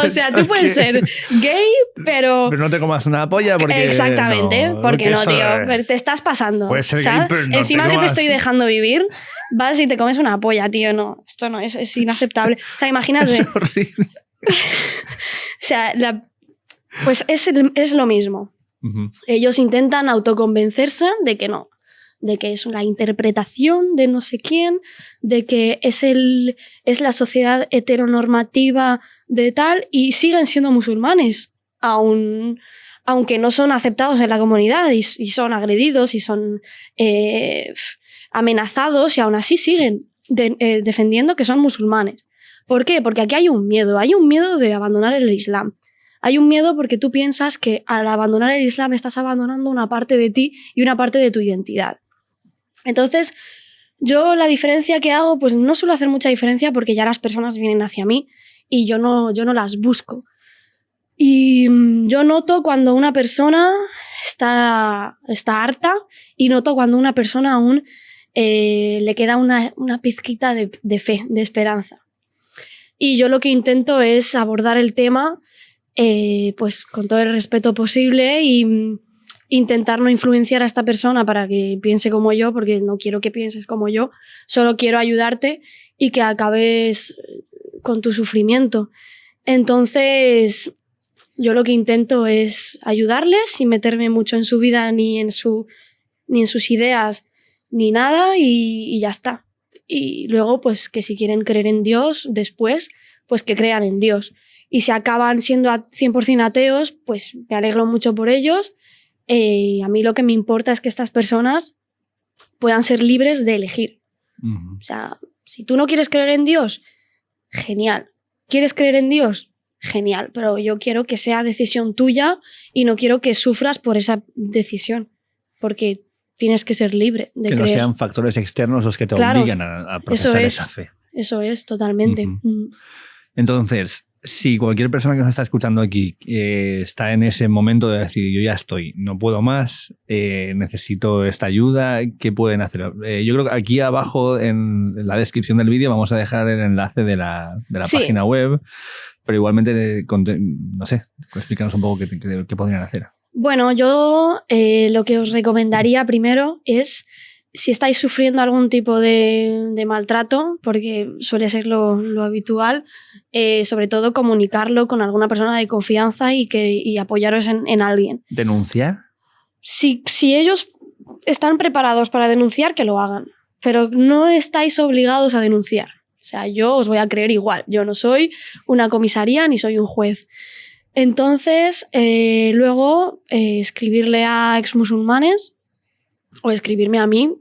O sea, tú puedes ser gay, pero no te comas una polla porque... Exactamente, porque no, tío. Pero te estás pasando. Puedes ser ¿sabes? gay, pero no encima te que te comas... estoy dejando vivir, vas y te comes una polla, tío. No, esto no es inaceptable. O sea, imagínate. Es horrible. O sea, pues es lo mismo. Uh-huh. Ellos intentan autoconvencerse de que no, de que es una interpretación de no sé quién, de que es la sociedad heteronormativa de tal, y siguen siendo musulmanes, aunque no son aceptados en la comunidad y son agredidos y son amenazados, y aún así siguen defendiendo que son musulmanes. ¿Por qué? Porque aquí hay un miedo de abandonar el Islam. Hay un miedo porque tú piensas que al abandonar el Islam estás abandonando una parte de ti y una parte de tu identidad. Entonces, yo la diferencia que hago, pues no suelo hacer mucha diferencia porque ya las personas vienen hacia mí y yo no las busco. Y yo noto cuando una persona está harta, y noto cuando una persona aún le queda una pizquita de fe, de esperanza. Y yo lo que intento es abordar el tema pues con todo el respeto posible y intentar no influenciar a esta persona para que piense como yo, porque no quiero que pienses como yo, solo quiero ayudarte y que acabes con tu sufrimiento. Entonces, yo lo que intento es ayudarles sin meterme mucho en su vida, ni en sus ideas, ni nada, y ya está. Y luego, pues que si quieren creer en Dios después, pues que crean en Dios. Y si acaban siendo 100% ateos, pues me alegro mucho por ellos. A mí lo que me importa es que estas personas puedan ser libres de elegir. Uh-huh. O sea, si tú no quieres creer en Dios, genial. ¿Quieres creer en Dios? Genial. Pero yo quiero que sea decisión tuya y no quiero que sufras por esa decisión. Porque tienes que ser libre de creer. Que no sean factores externos los que te obligan a profesar esa fe. Eso es, totalmente. Uh-huh. Entonces, si cualquier persona que nos está escuchando aquí está en ese momento de decir, yo ya estoy, no puedo más, necesito esta ayuda, ¿qué pueden hacer? Yo creo que aquí abajo en la descripción del vídeo vamos a dejar el enlace de la página web, pero igualmente, no sé, explícanos un poco qué podrían hacer. Bueno, yo lo que os recomendaría primero es, si estáis sufriendo algún tipo de maltrato, porque suele ser lo habitual, sobre todo comunicarlo con alguna persona de confianza y apoyaros en alguien. ¿Denunciar? Si ellos están preparados para denunciar, que lo hagan, pero no estáis obligados a denunciar. O sea, yo os voy a creer igual. Yo no soy una comisaría ni soy un juez. Entonces, luego escribirle a exmusulmanes o escribirme a mí,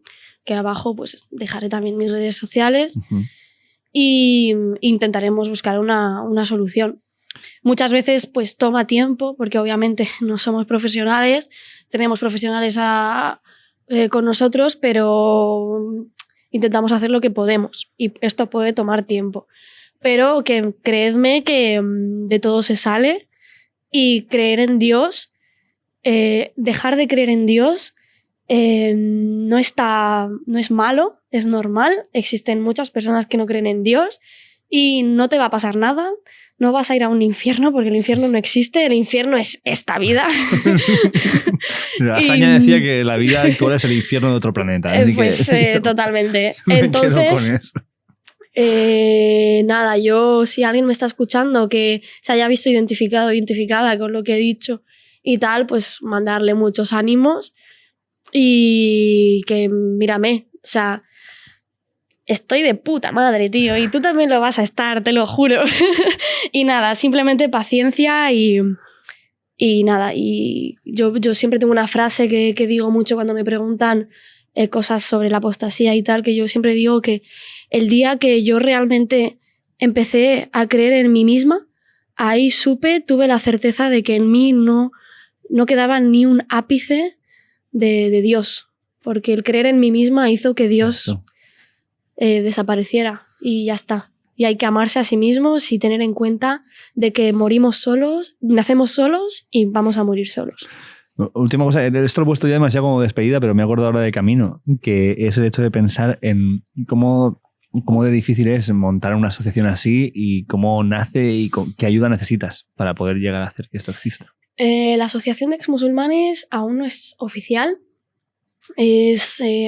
que abajo pues dejaré también mis redes sociales. Uh-huh. Y intentaremos buscar una solución. Muchas veces pues toma tiempo, porque obviamente no somos profesionales, tenemos profesionales con nosotros, pero intentamos hacer lo que podemos y esto puede tomar tiempo. Pero que creedme que de todo se sale y creer en Dios, dejar de creer en Dios no es malo, es normal. Existen muchas personas que no creen en Dios y no te va a pasar nada. No vas a ir a un infierno porque el infierno no existe, el infierno es esta vida. Azaña decía que la vida actual es el infierno de otro planeta. Así pues que totalmente. Me Entonces, quedo con eso. Nada, yo si alguien me está escuchando que se haya visto identificada con lo que he dicho y tal, pues mandarle muchos ánimos y que mírame, o sea, estoy de puta madre, tío, y tú también lo vas a estar, te lo juro. Y nada, simplemente paciencia y nada, y yo siempre tengo una frase que digo mucho cuando me preguntan cosas sobre la apostasía y tal, que yo siempre digo que el día que yo realmente empecé a creer en mí misma, ahí tuve la certeza de que en mí no quedaba ni un ápice de Dios, porque el creer en mí misma hizo que Dios desapareciera y ya está. Y hay que amarse a sí mismos y tener en cuenta de que morimos solos, nacemos solos y vamos a morir solos. Última cosa, esto lo he puesto ya demasiado como despedida, pero me acuerdo ahora de camino, que es el hecho de pensar en cómo de difícil es montar una asociación así y cómo nace y qué ayuda necesitas para poder llegar a hacer que esto exista. La Asociación de Exmusulmanes aún no es oficial.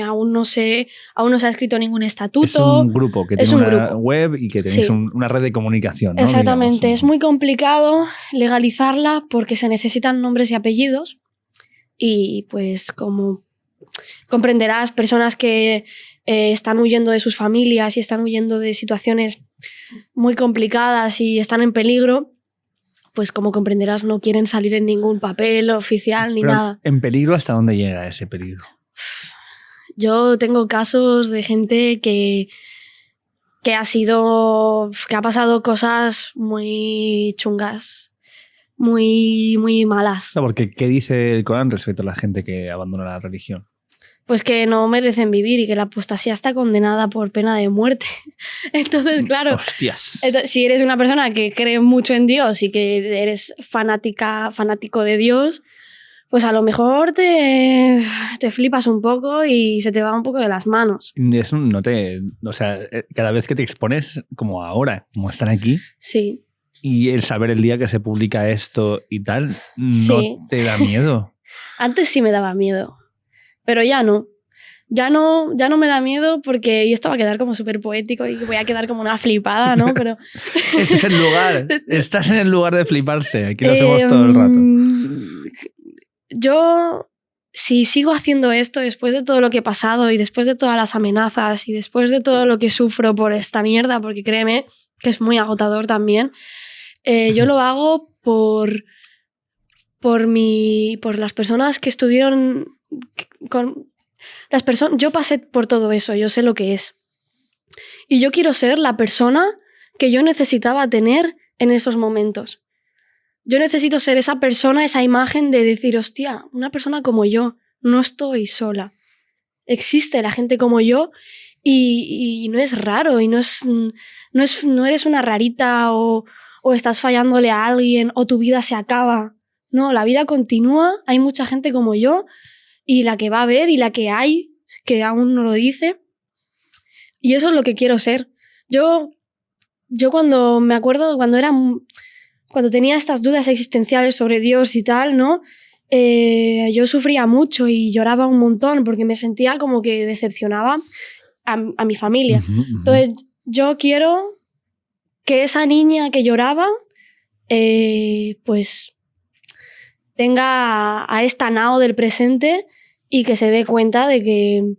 Aún no se ha escrito ningún estatuto. Es un grupo que tiene una web y que tenéis una red de comunicación, ¿no? Exactamente. Digamos. Es muy complicado legalizarla porque se necesitan nombres y apellidos y pues como comprenderás, personas que están huyendo de sus familias y están huyendo de situaciones muy complicadas y están en peligro, pues como comprenderás no quieren salir en ningún papel oficial ni nada. ¿En peligro hasta dónde llega ese peligro? Yo tengo casos de gente que ha pasado cosas muy chungas, muy, muy malas. No, porque ¿qué dice el Corán respecto a la gente que abandona la religión? Pues que no merecen vivir y que la apostasía está condenada por pena de muerte. Entonces, claro, ¡hostias! Si eres una persona que cree mucho en Dios y que eres fanático de Dios, pues a lo mejor te flipas un poco y se te va un poco de las manos. Eso o sea, cada vez que te expones, como ahora, como están aquí, sí. Y el saber el día que se publica esto y tal, ¿no te da miedo? Antes sí me daba miedo, pero ya no. Ya no me da miedo porque y esto va a quedar como súper poético y voy a quedar como una flipada, ¿no? Pero este es el lugar. Estás en el lugar de fliparse. Aquí lo hacemos todo el rato. Yo, si sigo haciendo esto después de todo lo que he pasado y después de todas las amenazas y después de todo lo que sufro por esta mierda, porque créeme que es muy agotador también, yo lo hago por las personas que estuvieron con... Yo pasé por todo eso, yo sé lo que es. Y yo quiero ser la persona que yo necesitaba tener en esos momentos. Yo necesito ser esa persona, esa imagen de decir, hostia, una persona como yo, no estoy sola. Existe la gente como yo y no es raro y no eres una rarita o estás fallándole a alguien o tu vida se acaba. No, la vida continúa, hay mucha gente como yo y la que va a haber y la que hay, que aún no lo dice. Y eso es lo que quiero ser. Yo cuando me acuerdo, cuando tenía estas dudas existenciales sobre Dios y tal, ¿no? Yo sufría mucho y lloraba un montón porque me sentía como que decepcionaba a mi familia. Entonces, yo quiero que esa niña que lloraba, pues tenga a esta Nao del presente y que se dé cuenta de que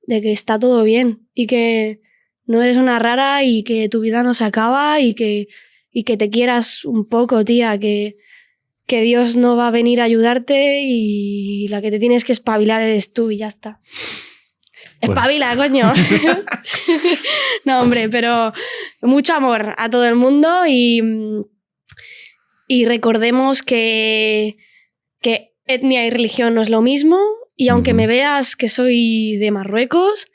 está todo bien y que no eres una rara y que tu vida no se acaba y que te quieras un poco, tía, que Dios no va a venir a ayudarte y la que te tienes que espabilar eres tú y ya está. Pues... ¡espabila, coño! No, hombre, pero mucho amor a todo el mundo y Y recordemos que etnia y religión no es lo mismo, y aunque me veas que soy de Marruecos,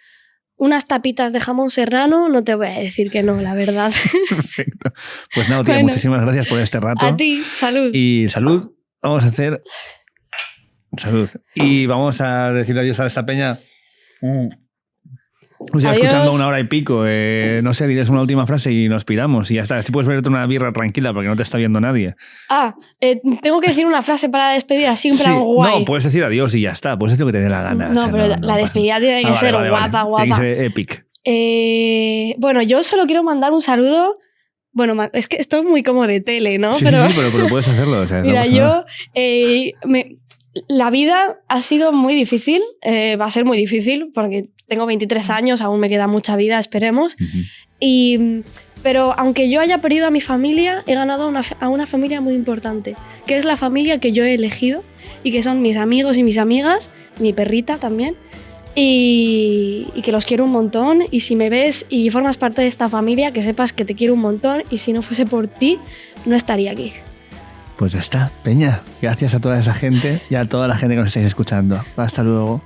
unas tapitas de jamón serrano no te voy a decir que no, la verdad. Perfecto. Pues nada, tía, muchísimas gracias por este rato. A ti, salud. Y salud. Vamos a hacer... Salud. Y vamos a decirle adiós a esta peña. Nos ya escuchando 1 hora y pico. No sé, dirás una última frase y nos piramos. Y ya está. Así puedes beberte una birra tranquila porque no te está viendo nadie. Tengo que decir una frase para despedir así, un plan guay. No, puedes decir adiós y ya está. Puedes decir lo que te dé la gana. No, o sea, pero la despedida tiene que ser guapa. Tiene que ser epic. Bueno, yo solo quiero mandar un saludo. Bueno, es que esto es muy como de tele, ¿no? Sí, pero puedes hacerlo. O sea, mira, yo... la vida ha sido muy difícil, va a ser muy difícil porque tengo 23 años, aún me queda mucha vida, esperemos. Pero aunque yo haya perdido a mi familia, he ganado a una familia muy importante, que es la familia que yo he elegido y que son mis amigos y mis amigas, mi perrita también, y que los quiero un montón. Y si me ves y formas parte de esta familia, que sepas que te quiero un montón, y si no fuese por ti, no estaría aquí. Pues ya está, peña. Gracias a toda esa gente y a toda la gente que nos estáis escuchando. Hasta luego.